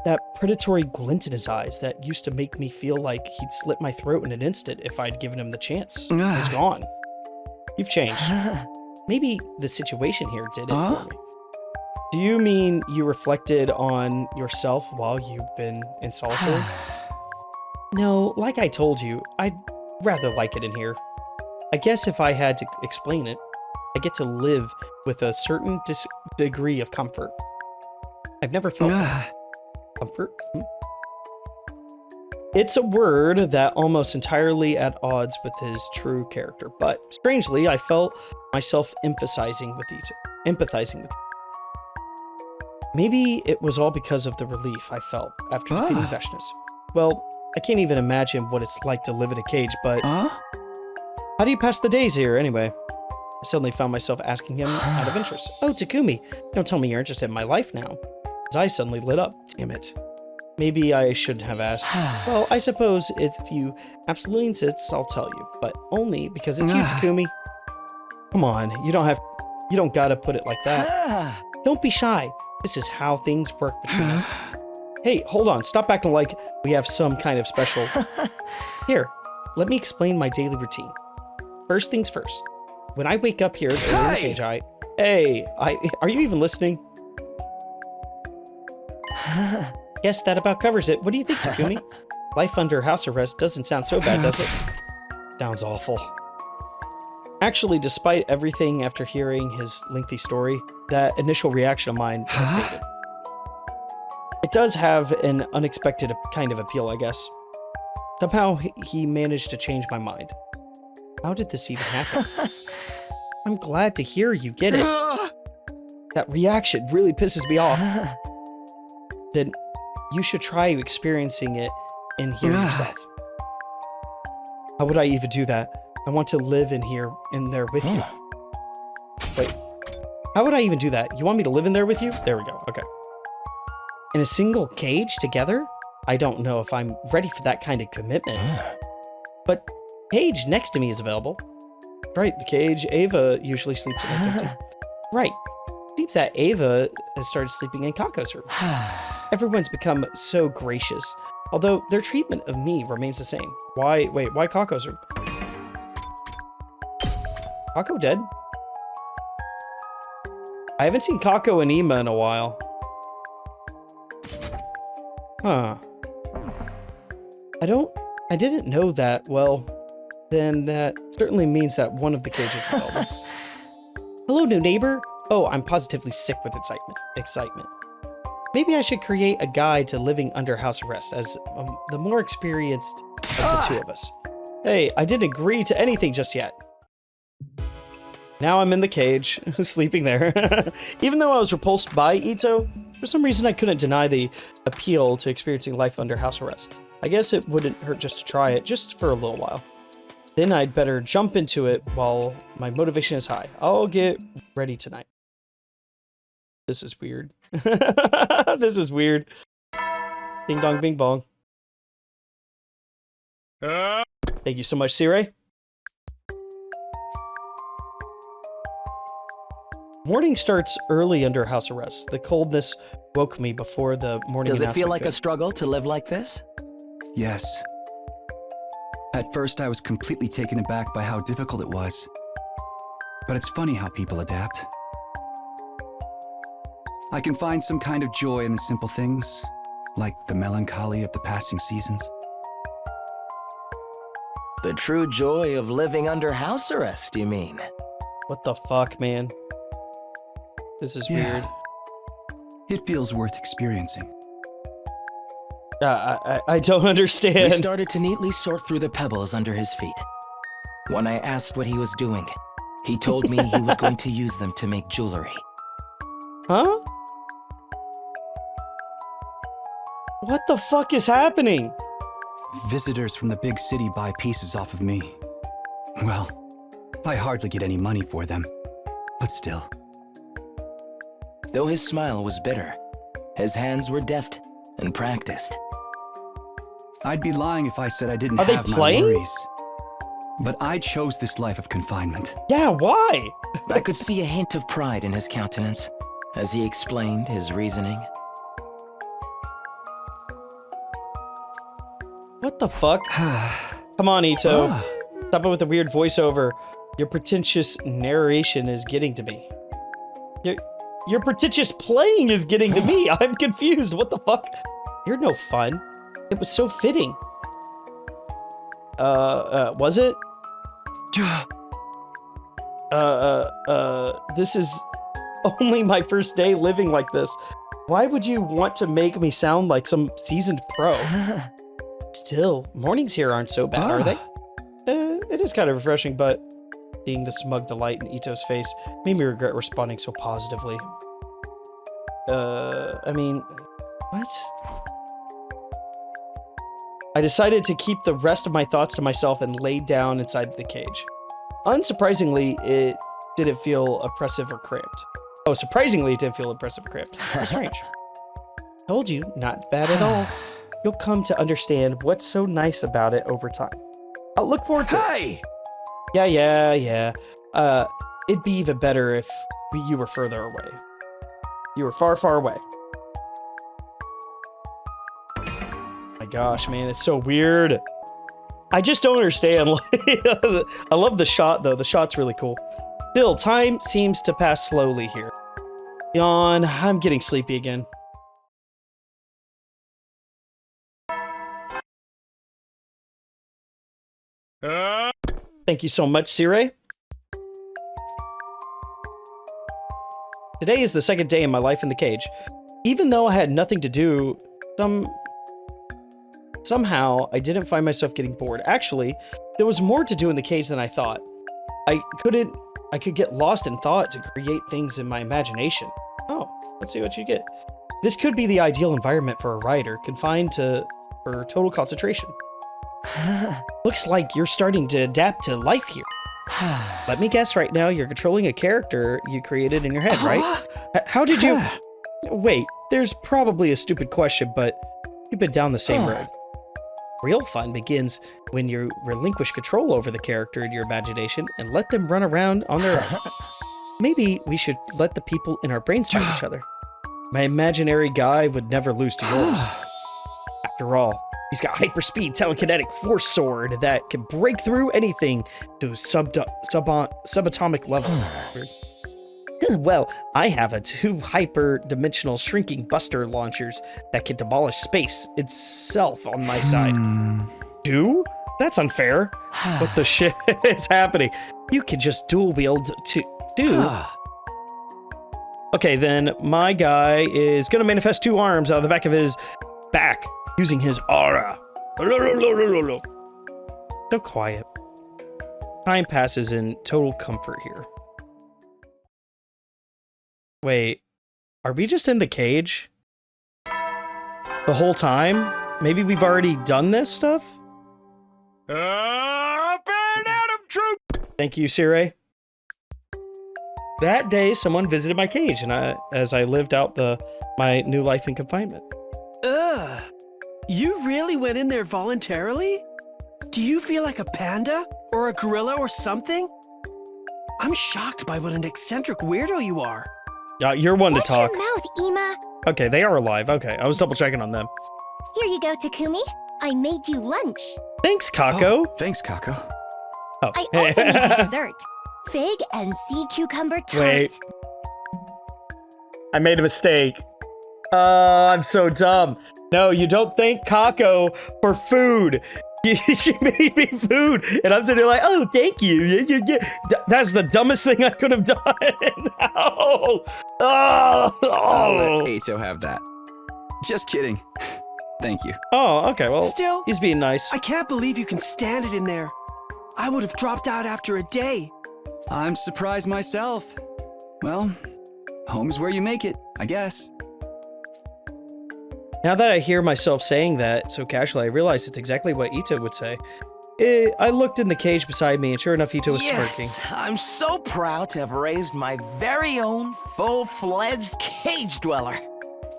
That predatory glint in his eyes that used to make me feel like he'd slit my throat in an instant if I'd given him the chance. Is gone. You've changed. Maybe the situation here did it for me. Do you mean you reflected on yourself while you've been in solitary? No, like I told you, I'd rather like it in here. I guess if I had to explain it, I get to live with a certain degree of comfort. I've never felt comfort. It's a word that almost entirely at odds with his true character, but strangely, I felt myself empathizing with Ito. Maybe it was all because of the relief I felt after defeating Veshness. Well, I can't even imagine what it's like to live in a cage, but how do you pass the days here anyway? I suddenly found myself asking him out of interest. Oh, Takumi, don't tell me you're interested in my life now. His eyes suddenly lit up. Damn it. Maybe I shouldn't have asked. Well, I suppose if you absolutely insist, I'll tell you, but only because it's you, Takumi. Come on, you don't gotta put it like that. Don't be shy. This is how things work between us. Hey, hold on. Stop acting like we have some kind of special... Here, let me explain my daily routine. First things first. When I wake up here in the cage, are you even listening? Guess that about covers it. What do you think, Takumi? Life under house arrest doesn't sound so bad, does it? Sounds awful. Actually, despite everything after hearing his lengthy story, that initial reaction of mine faded. It does have an unexpected kind of appeal, I guess. Somehow, he managed to change my mind. How did this even happen? I'm glad to hear you get it. That reaction really pisses me off. Then you should try experiencing it in here yourself. How would I even do that? I want to live in here, in there with you. Wait, how would I even do that? You want me to live in there with you? There we go, okay. In a single cage together? I don't know if I'm ready for that kind of commitment. But cage next to me is available. Right, the cage Ava usually sleeps in is empty. Right, seems that Ava has started sleeping in Kako's room. Everyone's become so gracious, although their treatment of me remains the same. Why Kako's room? Kako dead? I haven't seen Kako and Ima in a while. Huh. I didn't know that. Well, then that certainly means that one of the cages is available. Hello, new neighbor. Oh, I'm positively sick with excitement. Maybe I should create a guide to living under house arrest as the more experienced of the two of us. Hey, I didn't agree to anything just yet. Now I'm in the cage, sleeping there. Even though I was repulsed by Ito, for some reason I couldn't deny the appeal to experiencing life under house arrest. I guess it wouldn't hurt just to try it, just for a little while. Then I'd better jump into it while my motivation is high. I'll get ready tonight. This is weird. This is weird. Ding dong bing bong. Thank you so much, Sirei. Morning starts early under house arrest. The coldness woke me before the morning Does it feel like could. a struggle to live like this? Yes. At first, I was completely taken aback by how difficult it was. But it's funny how people adapt. I can find some kind of joy in the simple things, like the melancholy of the passing seasons. The true joy of living under house arrest, you mean? What the fuck, man? This is weird. It feels worth experiencing. I don't understand. He started to neatly sort through the pebbles under his feet. When I asked what he was doing, he told me he was going to use them to make jewelry. Huh? What the fuck is happening? Visitors from the big city buy pieces off of me. Well, I hardly get any money for them, but still. Though his smile was bitter, his hands were deft and practiced. I'd be lying if I said I didn't Are they have my playing? worries. But I chose this life of confinement. Yeah, why? I could see a hint of pride in his countenance as he explained his reasoning. What the fuck? Come on, Ito. Stop it with the weird voiceover. Your pretentious narration is getting to me. Your pretentious playing is getting to me. I'm confused. What the fuck? You're no fun. It was so fitting. Was it? This is only my first day living like this. Why would you want to make me sound like some seasoned pro? Still, mornings here aren't so bad, are they? It is kind of refreshing, but seeing the smug delight in Ito's face made me regret responding so positively. I mean, what? I decided to keep the rest of my thoughts to myself and laid down inside the cage. Unsurprisingly, it didn't feel oppressive or cramped. Oh, surprisingly, it didn't feel oppressive or cramped. How strange. Told you, not bad at all. You'll come to understand what's so nice about it over time. I'll look forward to it. Yeah. It'd be even better if you were further away. You were far, far away. My gosh, man, it's so weird. I just don't understand. I love the shot, though. The shot's really cool. Still, time seems to pass slowly here. Yawn. I'm getting sleepy again. Thank you so much, Sirei. Today is the second day in my life in the cage. Even though I had nothing to do, somehow I didn't find myself getting bored. Actually, there was more to do in the cage than I thought. I could get lost in thought to create things in my imagination. Oh, let's see what you get. This could be the ideal environment for a writer, confined for total concentration. Looks like you're starting to adapt to life here. Let me guess right now, you're controlling a character you created in your head, right? How did you... Wait, there's probably a stupid question, but you've been down the same road. Real fun begins when you relinquish control over the character in your imagination and let them run around on their own. Maybe we should let the people in our brains fight each other. My imaginary guy would never lose to yours. After all, he's got hyperspeed telekinetic force sword that can break through anything to subatomic level. Well, I have 2 hyper-dimensional shrinking buster launchers that can demolish space itself on my side. 2? That's unfair. What the shit is happening? You can just dual wield to do. Okay, then my guy is gonna manifest 2 arms out of the back of his back using his aura. So quiet. Time passes in total comfort here. Wait, are we just in the cage? The whole time? Maybe we've already done this stuff? Thank you, Sirei. That day, someone visited my cage, and as I lived out my new life in confinement. Ugh. You really went in there voluntarily? Do you feel like a panda? Or a gorilla or something? I'm shocked by what an eccentric weirdo you are. Yeah, you're one to talk. Watch your mouth, Ima. Okay, they are alive. Okay, I was double checking on them. Here you go, Takumi. I made you lunch. Thanks, Kako. Oh, thanks, Kako. Oh. I also made you dessert. Fig and sea cucumber tart. Wait. I made a mistake. I'm so dumb. No, you don't thank Kako for food. She made me food, and I'm sitting there like, oh, thank you. That's the dumbest thing I could have done. No. I'll let Ato have that. Just kidding. Thank you. Oh, okay. Well, Still, he's being nice. I can't believe you can stand it in there. I would have dropped out after a day. I'm surprised myself. Well, home's where you make it, I guess. Now that I hear myself saying that so casually, I realize it's exactly what Ito would say. I looked in the cage beside me, and sure enough, Ito was smirking. I'm so proud to have raised my very own full-fledged cage dweller.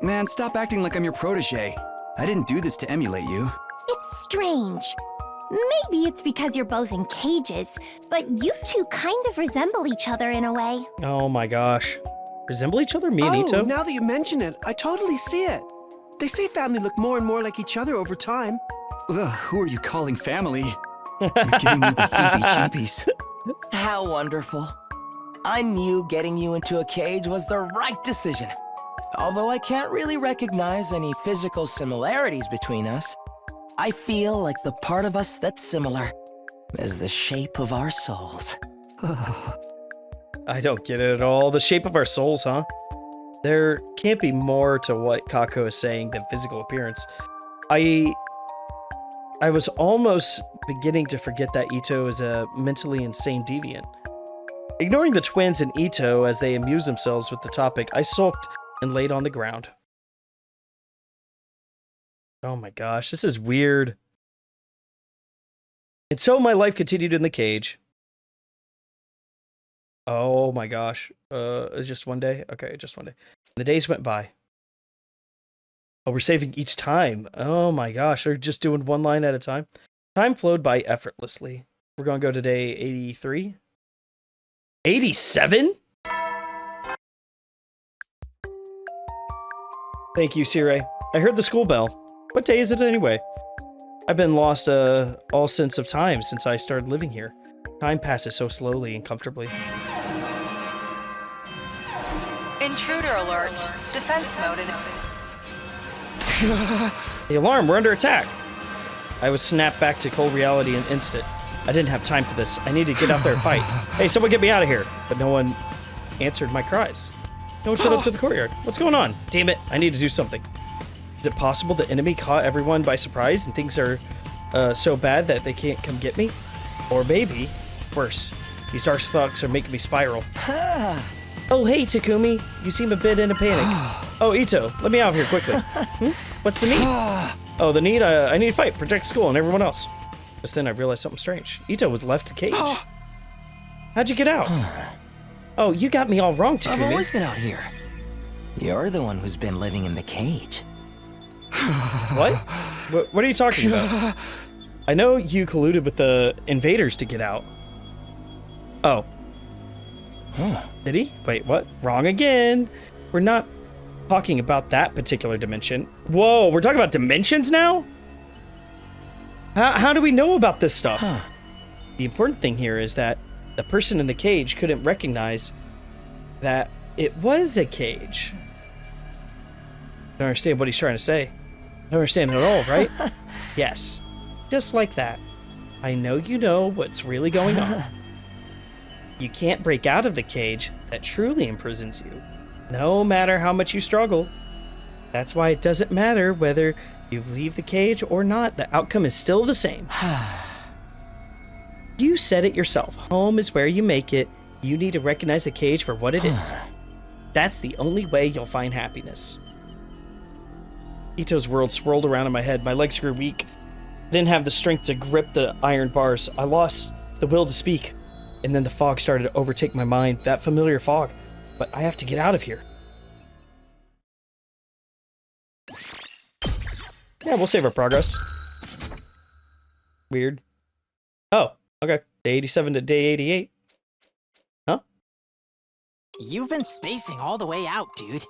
Man, stop acting like I'm your protege. I didn't do this to emulate you. It's strange. Maybe it's because you're both in cages, but you two kind of resemble each other in a way. Oh my gosh. Resemble each other, me and Ito? Now that you mention it, I totally see it. They say family look more and more like each other over time. Ugh, who are you calling family? You're giving me the heebie-jeebies. How wonderful. I knew getting you into a cage was the right decision. Although I can't really recognize any physical similarities between us, I feel like the part of us that's similar is the shape of our souls. I don't get it at all. The shape of our souls, huh? There can't be more to what Kako is saying than physical appearance. I was almost beginning to forget that Ito is a mentally insane deviant. Ignoring the twins and Ito as they amuse themselves with the topic, I sulked and laid on the ground. Oh my gosh, this is weird. And so my life continued in the cage. Oh my gosh. It's just one day? Okay, just one day. The days went by. Oh, we're saving each time. Oh my gosh, they're just doing one line at a time. Time flowed by effortlessly. We're going to go to day 83. 87? Thank you, Sirei. I heard the school bell. What day is it anyway? I've been lost all sense of time since I started living here. Time passes so slowly and comfortably. Intruder alert. Defense mode. The alarm, we're under attack. I was snapped back to cold reality in an instant. I didn't have time for this. I need to get out there and fight. Hey, someone get me out of here. But no one answered my cries. No one showed up to the courtyard. What's going on? Damn it, I need to do something. Is it possible the enemy caught everyone by surprise and things are so bad that they can't come get me? Or maybe, worse, these dark thoughts are making me spiral. Oh, hey, Takumi. You seem a bit in a panic. Oh, Ito, let me out of here quickly. What's the need? Oh, the need? I need to fight, protect school and everyone else. Just then I realized something strange. Ito was left a cage. How'd you get out? Oh, you got me all wrong, Takumi. I've always been out here. You're the one who's been living in the cage. What? What are you talking about? I know you colluded with the invaders to get out. Oh. Did he? Wait, what? Wrong again. We're not talking about that particular dimension. Whoa, we're talking about dimensions now? How do we know about this stuff? The important thing here is that the person in the cage couldn't recognize that it was a cage. I don't understand what he's trying to say. I don't understand it at all, right? Yes. Just like that. I know you know what's really going on. You can't break out of the cage that truly imprisons you, no matter how much you struggle. That's why it doesn't matter whether you leave the cage or not. The outcome is still the same. You said it yourself. Home is where you make it. You need to recognize the cage for what it is. That's the only way you'll find happiness. Ito's world swirled around in my head. My legs grew weak. I didn't have the strength to grip the iron bars. I lost the will to speak. And then the fog started to overtake my mind. That familiar fog. But I have to get out of here. Yeah, we'll save our progress. Weird. Oh, okay. Day 87 to day 88. Huh? You've been spacing all the way out, dude.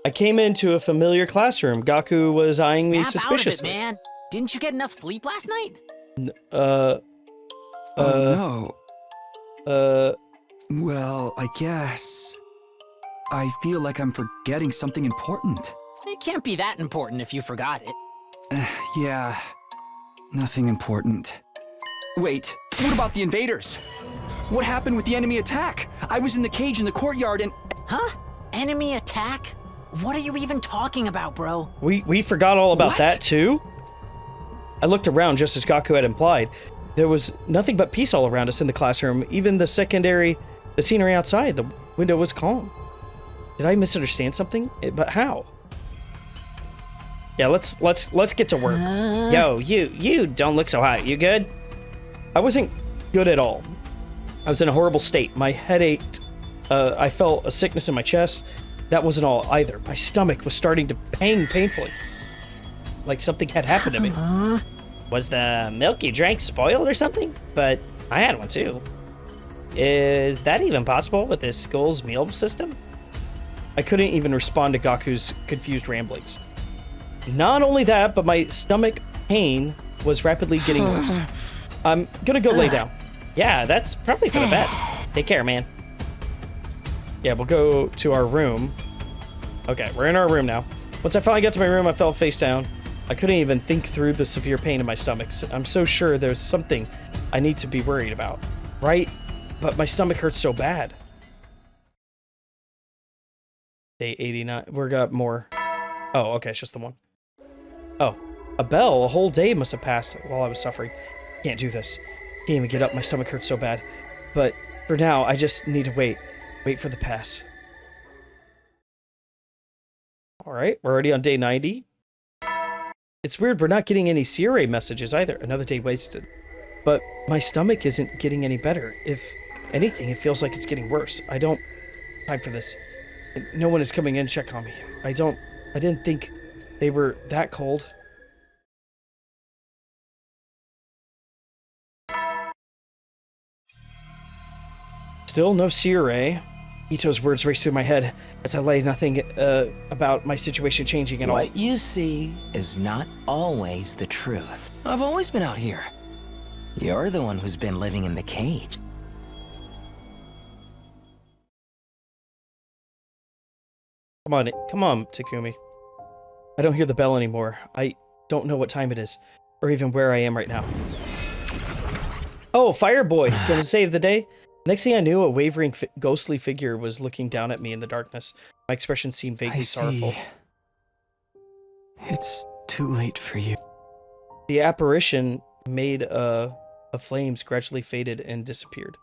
I came into a familiar classroom. Gaku was eyeing me suspiciously. Out of it, man. Didn't you get enough sleep last night? Oh, no. Well, I guess... I feel like I'm forgetting something important. It can't be that important if you forgot it. Yeah, nothing important. Wait, what about the invaders? What happened with the enemy attack? I was in the cage in the courtyard and... Huh? Enemy attack? What are you even talking about, bro? We forgot all about that too? I looked around just as Gaku had implied. There was nothing but peace all around us in the classroom. Even the scenery outside, the window was calm. Did I misunderstand something? But how? Yeah, let's get to work. Yo, you don't look so hot. You good? I wasn't good at all. I was in a horrible state. My head ached. I felt a sickness in my chest. That wasn't all either. My stomach was starting to pain painfully. Like something had happened to me. Was the milk you drank spoiled or something? But I had one too. Is that even possible with this school's meal system? I couldn't even respond to Gaku's confused ramblings. Not only that, but my stomach pain was rapidly getting worse. I'm gonna go lay down. Yeah, that's probably for the best. Take care, man. Yeah, we'll go to our room. Okay, we're in our room now. Once I finally got to my room, I fell face down. I couldn't even think through the severe pain in my stomach. I'm so sure there's something I need to be worried about, right? But my stomach hurts so bad. Day 89. We got more. Oh, okay, it's just the one. Oh, a bell. A whole day must have passed while I was suffering. Can't do this. Can't even get up. My stomach hurts so bad. But for now, I just need to wait. Wait for the pass. All right, we're already on day 90. It's weird, we're not getting any Sirei messages either. Another day wasted. But my stomach isn't getting any better. If anything, it feels like it's getting worse. I don't... Time for this. No one is coming in to check on me. I didn't think they were that cold. Still no Sirei. Ito's words raced through my head as I lay, nothing about my situation changing at all. What you see is not always the truth. I've always been out here. You're the one who's been living in the cage. Come on, Takumi. I don't hear the bell anymore. I don't know what time it is, or even where I am right now. Oh, Fireboy, gonna save the day? Next thing I knew, a wavering, ghostly figure was looking down at me in the darkness. My expression seemed vaguely sorrowful. It's too late for you. The apparition made of flames gradually faded and disappeared.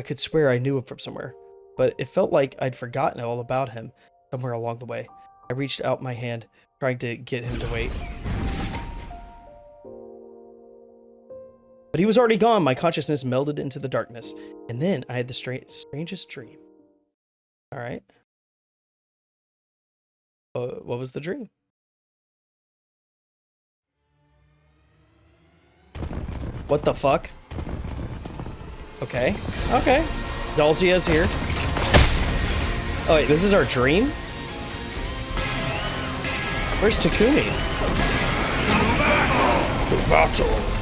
I could swear I knew him from somewhere, but it felt like I'd forgotten all about him somewhere along the way. I reached out my hand, trying to get him to wait. But he was already gone. My consciousness melded into the darkness. And then I had the strangest dream. All right. What was the dream? What the fuck? Okay. Okay. Dalzia's here. Oh, wait, this is our dream? Where's Takumi? Battle.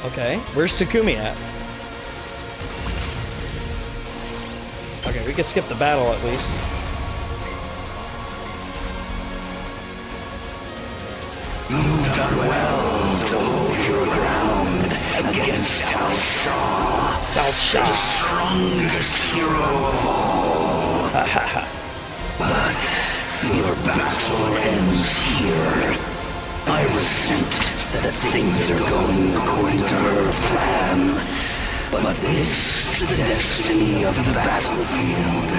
Okay, where's Takumi at? Okay, we can skip the battle at least. You've done well to hold your ground against Dal Shah. Dal Shah. The strongest hero of all. But your battle ends here. I resent that things are going according to her plan. But this is the destiny of the battlefield.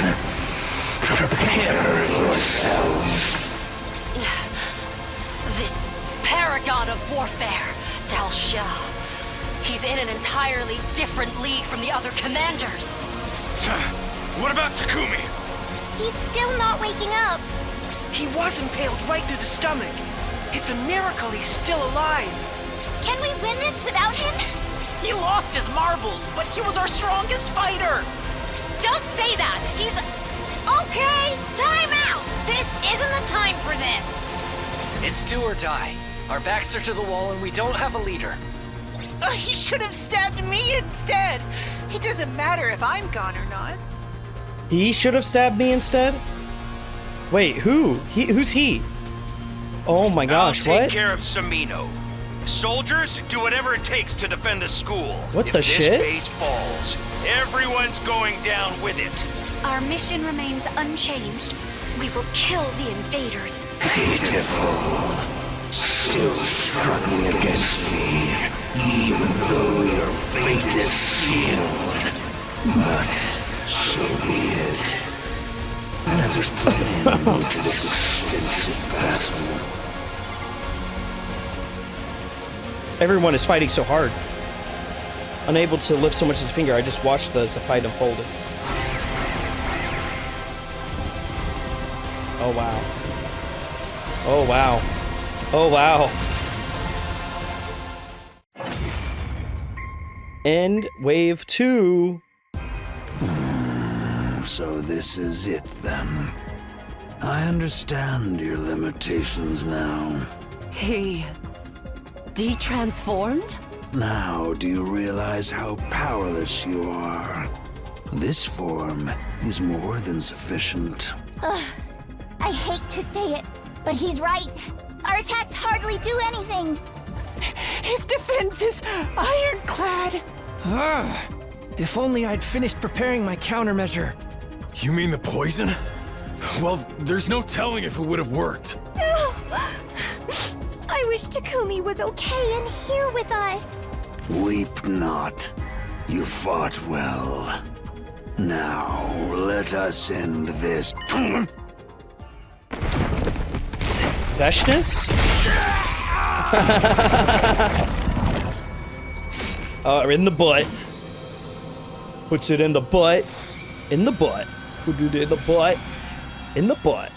Prepare yourselves. This paragon of warfare, Dal Shah. He's in an entirely different league from the other commanders. What about Takumi? He's still not waking up. He was impaled right through the stomach. It's a miracle he's still alive. Can we win this without him? He lost his marbles, but he was our strongest fighter. Don't say that! He's... Okay, time out! This isn't the time for this! It's do or die. Our backs are to the wall and we don't have a leader. He should have stabbed me instead. It doesn't matter if I'm gone or not. He should have stabbed me instead? Wait, who? Who's he? Oh my gosh, I'll take what? care of Samino. Soldiers, do whatever it takes to defend the school. What if the shit? If this base falls, everyone's going down with it. Our mission remains unchanged. We will kill the invaders. Pitiful. Still struggling against me, even though your fate is sealed. But so be it. Let us put an end to this extensive battle. Everyone is fighting so hard. Unable to lift so much as a finger, I just watched the fight unfolded. Oh wow. Oh wow. Oh wow. End wave 2. So this is it then. I understand your limitations now. He... detransformed? Now do you realize how powerless you are? This form is more than sufficient. Ugh, I hate to say it, but he's right. Our attacks hardly do anything. His defense is ironclad. If only I'd finished preparing my countermeasure. You mean the poison? Well, there's no telling if it would have worked. I wish Takumi was okay and here with us. Weep not. You fought well. Now, let us end this. Veshness? In the butt. Puts it in the butt. In the butt. Put it in the butt. In the butt.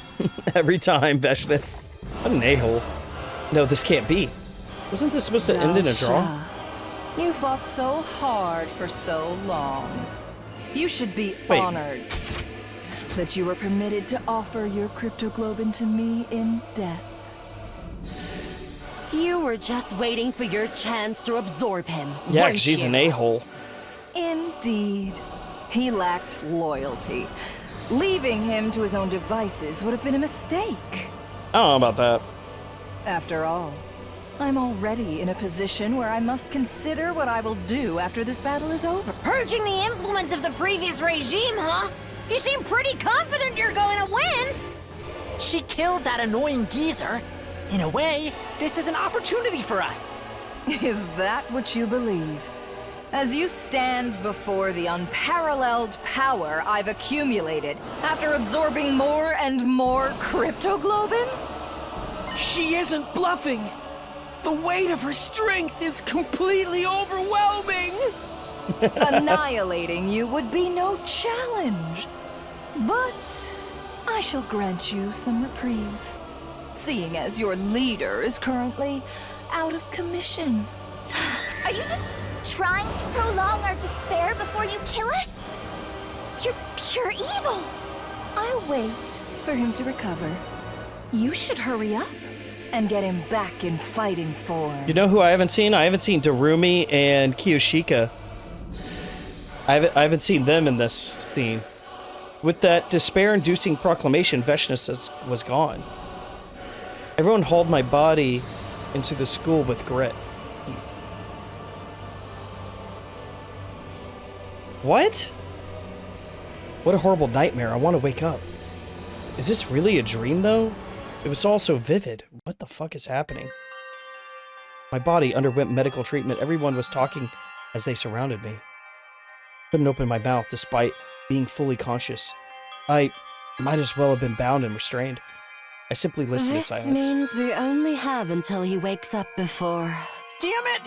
Every time, Veshness. What an a-hole. No, this can't be. Wasn't this supposed to end in a draw? You fought so hard for so long. You should be honored that you were permitted to offer your cryptoglobin to me in death. You were just waiting for your chance to absorb him. Yeah, weren't she's you? an a-hole. Indeed. He lacked loyalty. Leaving him to his own devices would have been a mistake. I don't know about that. After all, I'm already in a position where I must consider what I will do after this battle is over. Purging the influence of the previous regime, huh? You seem pretty confident you're going to win. She killed that annoying geezer. In a way, this is an opportunity for us. Is that what you believe? As you stand before the unparalleled power I've accumulated after absorbing more and more cryptoglobin? She isn't bluffing. The weight of her strength is completely overwhelming. Annihilating you would be no challenge. But I shall grant you some reprieve, seeing as your leader is currently out of commission. Are you just trying to prolong our despair before you kill us? You're pure evil! I'll wait for him to recover. You should hurry up and get him back in fighting form. You know who I haven't seen? I haven't seen Darumi and Kiyoshika. I haven't seen them in this scene. With that despair-inducing proclamation, Veshna was gone. Everyone hauled my body into the school with grit. What? What a horrible nightmare. I want to wake up. Is this really a dream, though? It was all so vivid. What the fuck is happening? My body underwent medical treatment. Everyone was talking as they surrounded me. Couldn't open my mouth despite being fully conscious. I might as well have been bound and restrained. I simply listened in silence. This means we only have until he wakes up before. Damn it!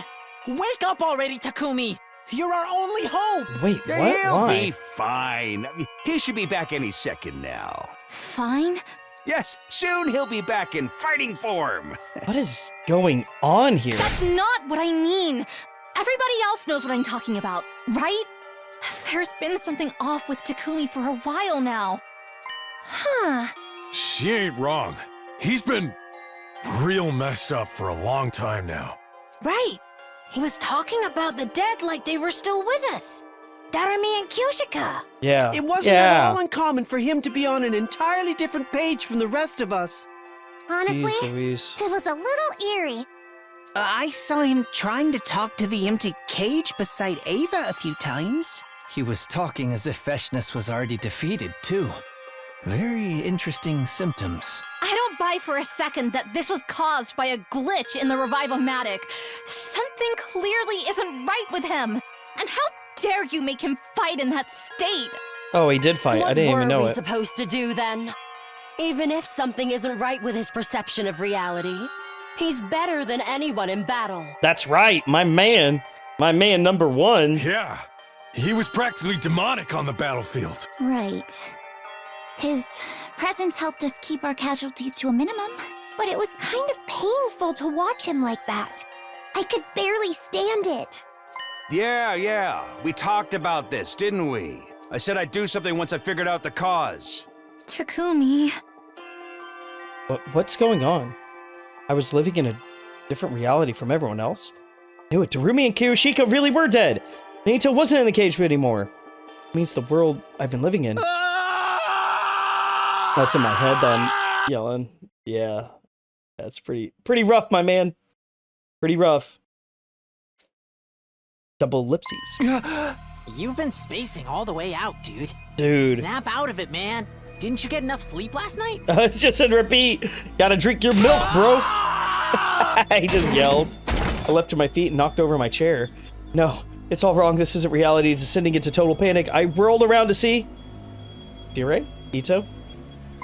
Wake up already, Takumi! You're our only hope! Wait, what? He'll Why? be fine. He should be back any second now. Fine? Yes, soon he'll be back in fighting form. What is going on here? That's not what I mean! Everybody else knows what I'm talking about, right? There's been something off with Takumi for a while now. Huh. She ain't wrong. He's been real messed up for a long time now. Right. He was talking about the dead like they were still with us. Darumi and Kyoshika. Yeah. It wasn't at all uncommon for him to be on an entirely different page from the rest of us. Honestly, Jeez Louise. it was a little eerie. I saw him trying to talk to the empty cage beside Ava a few times. He was talking as if Veshna was already defeated, too. Very interesting symptoms. I don't buy for a second that this was caused by a glitch in the Revive-O-Matic. Something clearly isn't right with him. And how dare you make him fight in that state? Oh, he did fight. I didn't even know What were we it. supposed to do then? Even if something isn't right with his perception of reality, he's better than anyone in battle. That's right, my man. My man number one. Yeah, he was practically demonic on the battlefield. Right. His presence helped us keep our casualties to a minimum. But it was kind of painful to watch him like that. I could barely stand it. Yeah. We talked about this, didn't we? I said I'd do something once I figured out the cause. Takumi. What's going on? I was living in a different reality from everyone else. I knew it. Darumi and Kiyoshika really were dead. Naito wasn't in the cage anymore. It means the world I've been living in. That's in my head, then yelling. Yeah, that's pretty rough, my man. Pretty rough. Double ellipses. You've been spacing all the way out, dude. Dude. Snap out of it, man. Didn't you get enough sleep last night? It's just in repeat. Gotta drink your milk, bro. He just yells. I leapt to my feet and knocked over my chair. No, it's all wrong. This isn't reality. It's descending into total panic. I whirled around to see Sirei, Ito,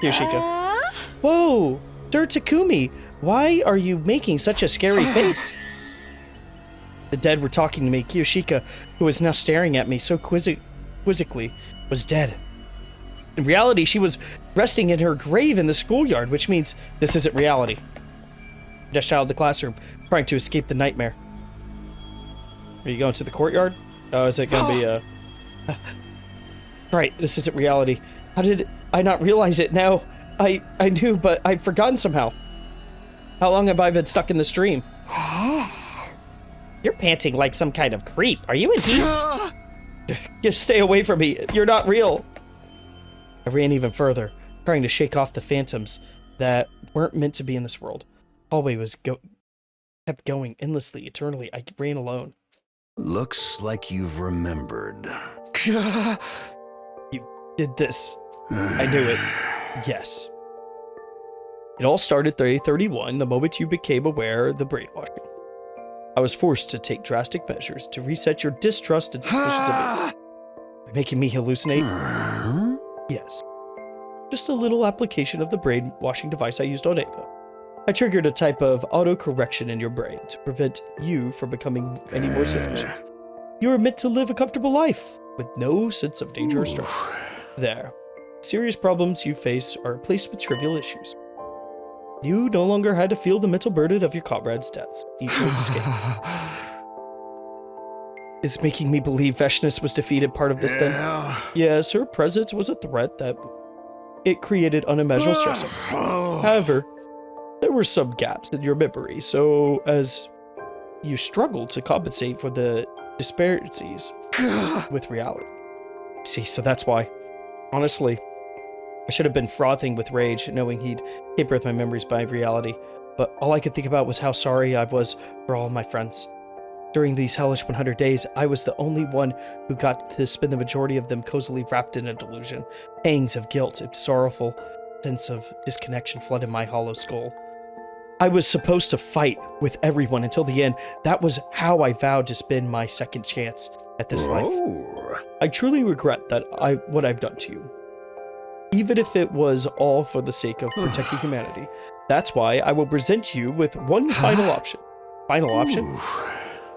Yoshiko. Whoa, Sir Takumi, why are you making such a scary face? The dead were talking to me. Kiyoshika, who was now staring at me so quizzically, was dead. In reality, she was resting in her grave in the schoolyard, which means this isn't reality. I dashed out of the classroom, trying to escape the nightmare. Are you going to the courtyard? Oh, is it going to be a... Right, this isn't reality. How did I not realize it now? I knew, but I'd forgotten somehow. How long have I been stuck in this dream? You're panting like some kind of creep. Are you in heat? Just stay away from me. You're not real. I ran even further, trying to shake off the phantoms that weren't meant to be in this world. Hallway was kept going endlessly, eternally. I ran alone. Looks like you've remembered. You did this. I knew it. Yes. It all started 3031, the moment you became aware of the brainwashing. I was forced to take drastic measures to reset your distrust and suspicions of me. By making me hallucinate? Yes. Just a little application of the brainwashing device I used on Ava. I triggered a type of auto-correction in your brain to prevent you from becoming any more suspicious. You are meant to live a comfortable life, with no sense of danger or stress. There. Serious problems you face are replaced with trivial issues. You no longer had to feel the mental burden of your comrades' deaths. Each was escaped. Is making me believe Veshness was defeated part of this then? Yes, her presence was a threat that it created unimaginable stress. However, there were some gaps in your memory, so as you struggled to compensate for the disparities with reality. See, so that's why. Honestly, I should have been frothing with rage, knowing he'd tamper with my memories by reality, but all I could think about was how sorry I was for all my friends. During these hellish 100 days, I was the only one who got to spend the majority of them cozily wrapped in a delusion. Pangs of guilt and sorrowful sense of disconnection flooded my hollow skull. I was supposed to fight with everyone until the end. That was how I vowed to spend my second chance at this life. I truly regret what I've done to you. Even if it was all for the sake of protecting humanity. That's why I will present you with one final option. Final option?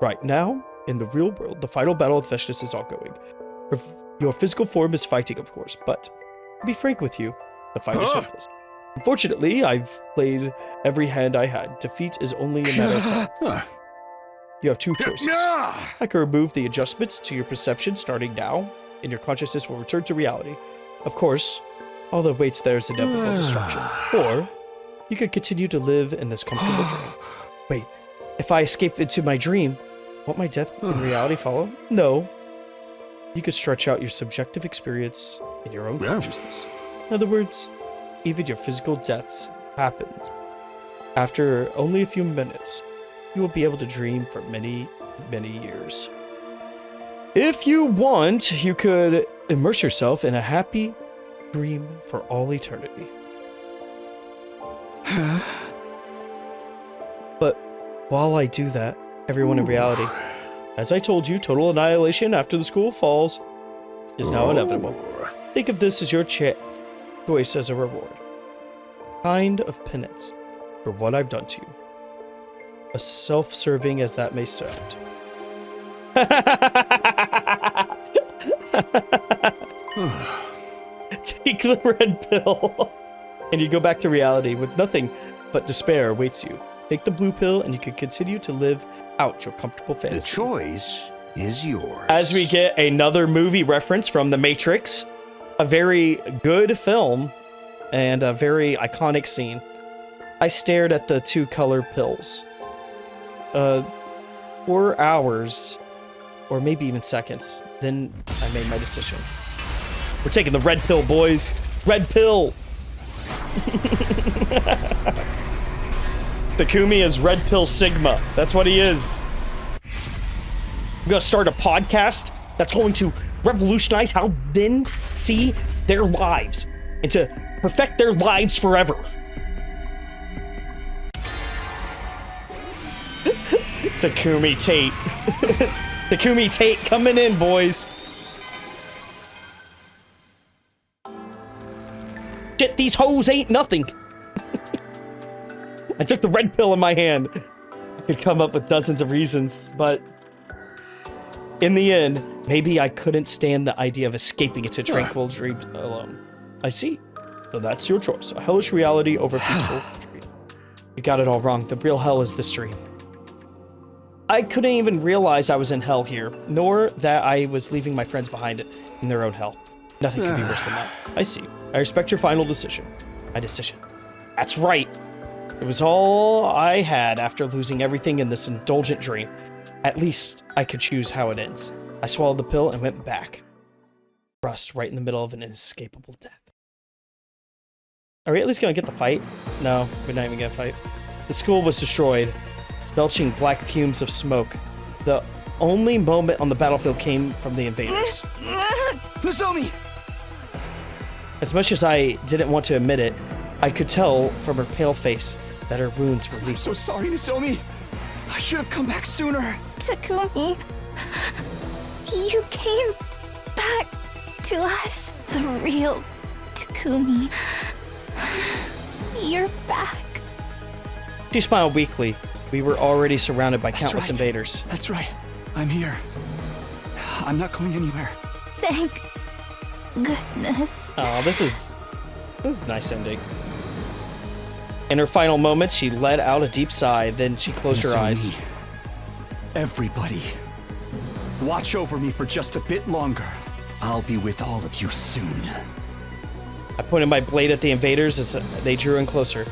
Right now, in the real world, the final battle of Veshness is ongoing. Your physical form is fighting, of course, but to be frank with you, the fight is hopeless. Unfortunately, I've played every hand I had. Defeat is only a matter of time. You have two choices. I can remove the adjustments to your perception starting now, and your consciousness will return to reality. Of course, all that waits there is inevitable destruction. Or, you could continue to live in this comfortable dream. Wait, if I escape into my dream, won't my death in reality follow? No. You could stretch out your subjective experience in your own consciousness. In other words, even your physical deaths happens. After only a few minutes, you will be able to dream for many, many years. If you want, you could immerse yourself in a happy dream for all eternity. But while I do that, everyone in reality, as I told you, total annihilation after the school falls is now inevitable. Think of this as your choice as a reward. Kind of penance for what I've done to you. As self-serving as that may sound. Take the red pill, and you go back to reality with nothing but despair awaits you. Take the blue pill, and you can continue to live out your comfortable fantasy. The choice is yours. As we get another movie reference from The Matrix, a very good film, and a very iconic scene. I stared at the two color pills. 4 hours, or maybe even seconds. Then I made my decision. We're taking the red pill, boys. Red pill. Takumi is Red Pill Sigma. That's what he is. I'm gonna start a podcast that's going to revolutionize how men see their lives and to perfect their lives forever. Takumi Tate. Takumi Tate coming in, boys. Shit, these hoes ain't nothing. I took the red pill in my hand. I could come up with dozens of reasons, but in the end, maybe I couldn't stand the idea of escaping into tranquil dream alone. I see. So that's your choice. A hellish reality over a peaceful dream. You got it all wrong. The real hell is this dream. I couldn't even realize I was in hell here, nor that I was leaving my friends behind in their own hell. Nothing could be worse than that. I see. I respect your final decision. My decision. That's right. It was all I had after losing everything in this indulgent dream. At least I could choose how it ends. I swallowed the pill and went back. Thrust right in the middle of an inescapable death. Are we at least gonna get the fight? No, we're not even gonna fight. The school was destroyed. belching black fumes of smoke. The only moment on the battlefield came from the invaders. Nozomi! As much as I didn't want to admit it, I could tell from her pale face that her wounds were I'm lethal. so sorry, Nozomi. I should have come back sooner. Takumi, you came back to us. The real Takumi. You're back. She smiled weakly. We were already surrounded by countless invaders. That's right. I'm here. I'm not going anywhere. Thank goodness. Oh, this is a nice ending. In her final moments, she let out a deep sigh, then she closed her eyes. Everybody, watch over me for just a bit longer. I'll be with all of you soon. I pointed my blade at the invaders as they drew in closer.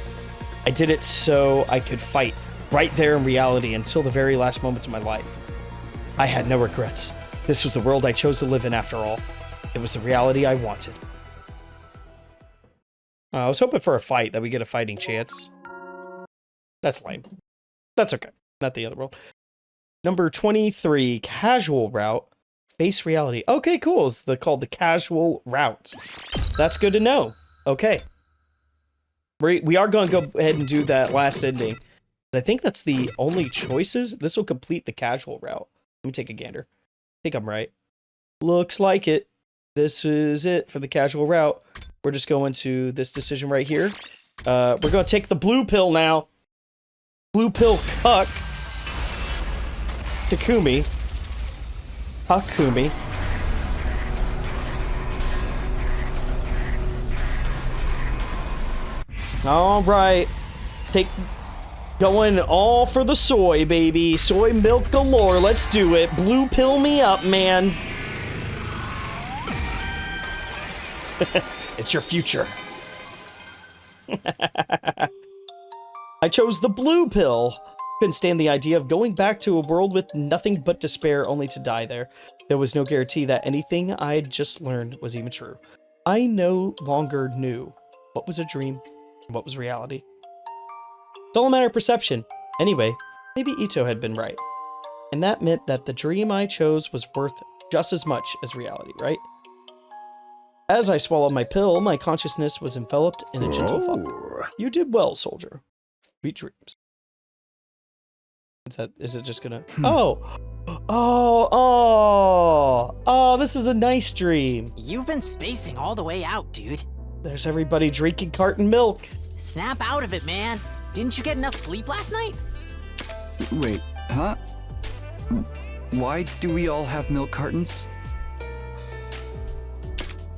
I did it so I could fight right there in reality until the very last moments of my life. I had no regrets. This was the world I chose to live in after all. It was the reality I wanted. I was hoping for a fight, that we get a fighting chance. That's lame. That's okay. Not the other world. Number 23, casual route. Base reality. Okay, cool. It's called the casual route. That's good to know. Okay. We are going to go ahead and do that last ending. I think that's the only choices. This will complete the casual route. Let me take a gander. I think I'm right. Looks like it. This is it for the casual route. We're just going to this decision right here. We're going to take the blue pill now. Blue pill cuck. Takumi. Takumi. All right. Going all for the soy, baby. Soy milk galore. Let's do it. Blue pill me up, man. It's your future. I chose the blue pill. Couldn't stand the idea of going back to a world with nothing but despair, only to die there. There was no guarantee that anything I'd just learned was even true. I no longer knew what was a dream and what was reality. It's all a matter of perception. Anyway, maybe Ito had been right. And that meant that the dream I chose was worth just as much as reality, right? As I swallowed my pill, my consciousness was enveloped in a gentle fog. You did well, soldier. Sweet dreams. Is it just gonna... Oh, this is a nice dream. You've been spacing all the way out, dude. There's everybody drinking carton milk. Snap out of it, man. Didn't you get enough sleep last night? Wait, huh? Why do we all have milk cartons?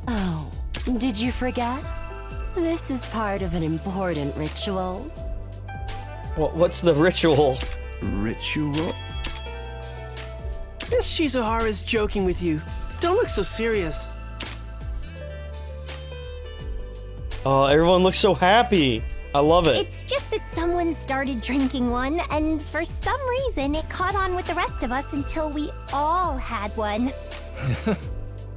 Oh, did you forget? This is part of an important ritual. What's the ritual? Ritual? Miss Shizuhara's joking with you. Don't look so serious. Oh, everyone looks so happy. I love it. It's just that someone started drinking one, and for some reason it caught on with the rest of us until we all had one.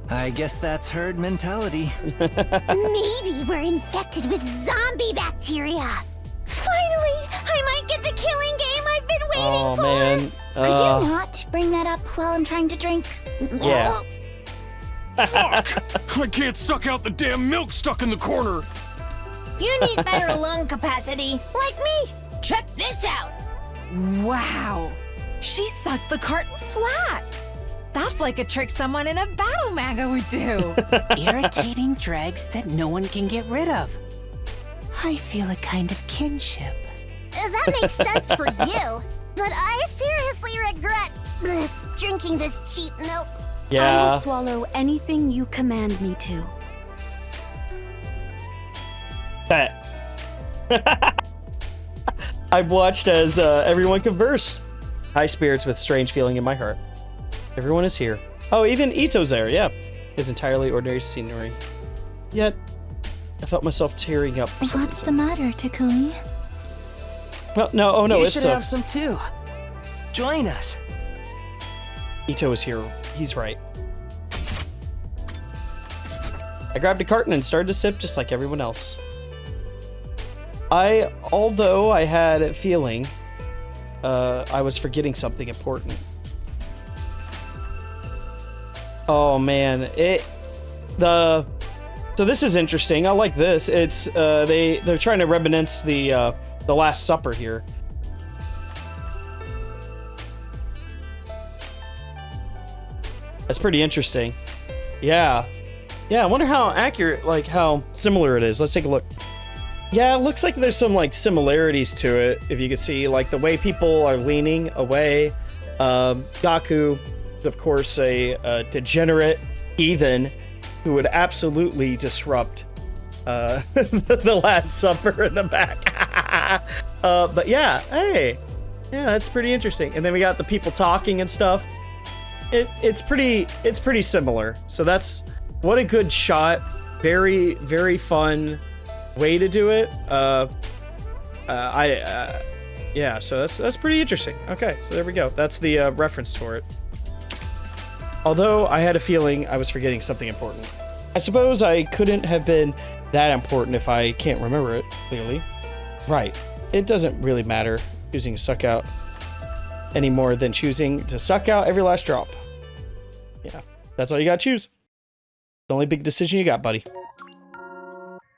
I guess that's herd mentality. Maybe we're infected with zombie bacteria. Finally, I might get the killing game I've been waiting for. Man. Could you not bring that up while I'm trying to drink? Yeah. Fuck! I can't suck out the damn milk stuck in the corner. You need better lung capacity, like me. Check this out. Wow. She sucked the carton flat. That's like a trick someone in a battle manga would do. Irritating dregs that no one can get rid of. I feel a kind of kinship. That makes sense for you, but I seriously regret drinking this cheap milk. Yeah. I will swallow anything you command me to. That. I watched as everyone conversed. High spirits with strange feeling in my heart. Everyone is here. Oh, even Ito's there, yeah. It's entirely ordinary scenery. Yet, I felt myself tearing up. What's the matter, Takumi? Well, no, oh no, you it's should have some too. Join us. Ito is here. He's right. I grabbed a carton and started to sip just like everyone else. Although I had a feeling I was forgetting something important. Oh man, so this is interesting. I like this. It's they're trying to reminisce the Last Supper here. That's pretty interesting. Yeah. Yeah, I wonder how accurate, like how similar it is. Let's take a look. Yeah, it looks like there's some like similarities to it. If you can see, like the way people are leaning away. Gaku, of course, a degenerate heathen who would absolutely disrupt the Last Supper in the back. But yeah, hey, yeah, that's pretty interesting. And then we got the people talking and stuff. It's pretty similar. So that's what a good shot. Very, very fun way to do it. Yeah, so that's pretty interesting. Okay, so there we go. That's the reference for it. Although I had a feeling I was forgetting something important. I suppose I couldn't have been that important if I can't remember it clearly. Right. It doesn't really matter choosing to suck out any more than choosing to suck out every last drop. Yeah, that's all you gotta choose. The only big decision you got, buddy.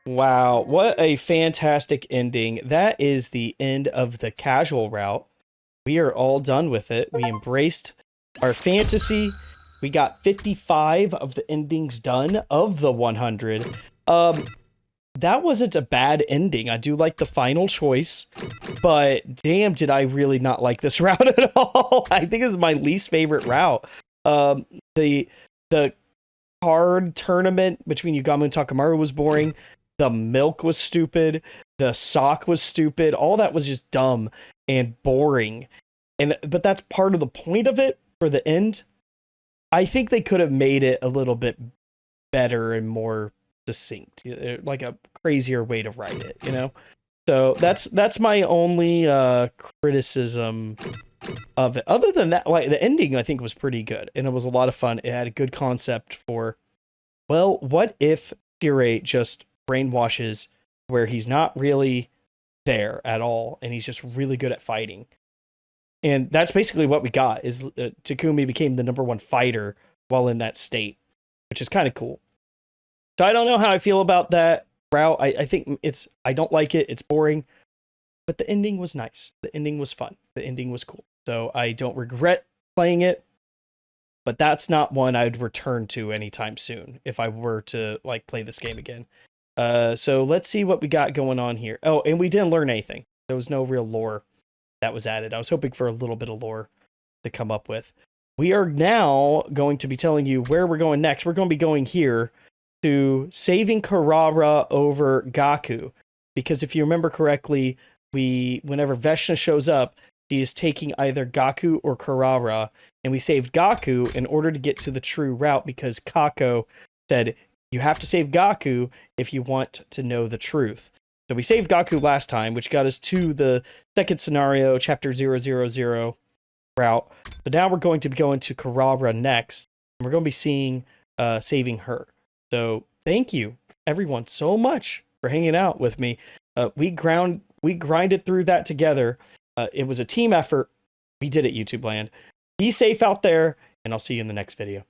Wow, what a fantastic ending. That is the end of the casual route. We are all done with it. We embraced our fantasy. We got 55 of the endings done of the 100. That wasn't a bad ending. I do like the final choice, but damn, did I really not like this route at all. I think this is my least favorite route. The card tournament between Yugamo and Takamaru was boring. The milk was stupid. The sock was stupid. All that was just dumb and boring. But that's part of the point of it for the end. I think they could have made it a little bit better and more succinct, like a crazier way to write it, you know? So that's my only criticism of it. Other than that, like the ending I think was pretty good and it was a lot of fun. It had a good concept for, well, what if Sirei just brainwashes where he's not really there at all and he's just really good at fighting. And that's basically what we got is Takumi became the #1 fighter while in that state, which is kind of cool. So I don't know how I feel about that route. I think I don't like it. It's boring, but the ending was nice. The ending was fun. The ending was cool. So I don't regret playing it, but that's not one I'd return to anytime soon if I were to like play this game again. So let's see what we got going on here. Oh, and we didn't learn anything. There was no real lore that was added. I was hoping for a little bit of lore to come up with. We are now going to be telling you where we're going next. We're going to be going here to saving Karara over Gaku. Because if you remember correctly, whenever Veshna shows up, she is taking either Gaku or Karara. And we saved Gaku in order to get to the true route because Kako said, you have to save Gaku if you want to know the truth. So we saved Gaku last time, which got us to the second scenario, chapter 000 route. But now we're going to be going to Karara next. And we're going to be seeing, saving her. So thank you, everyone, so much for hanging out with me. We grinded through that together. It was a team effort. We did it, YouTube land. Be safe out there, and I'll see you in the next video.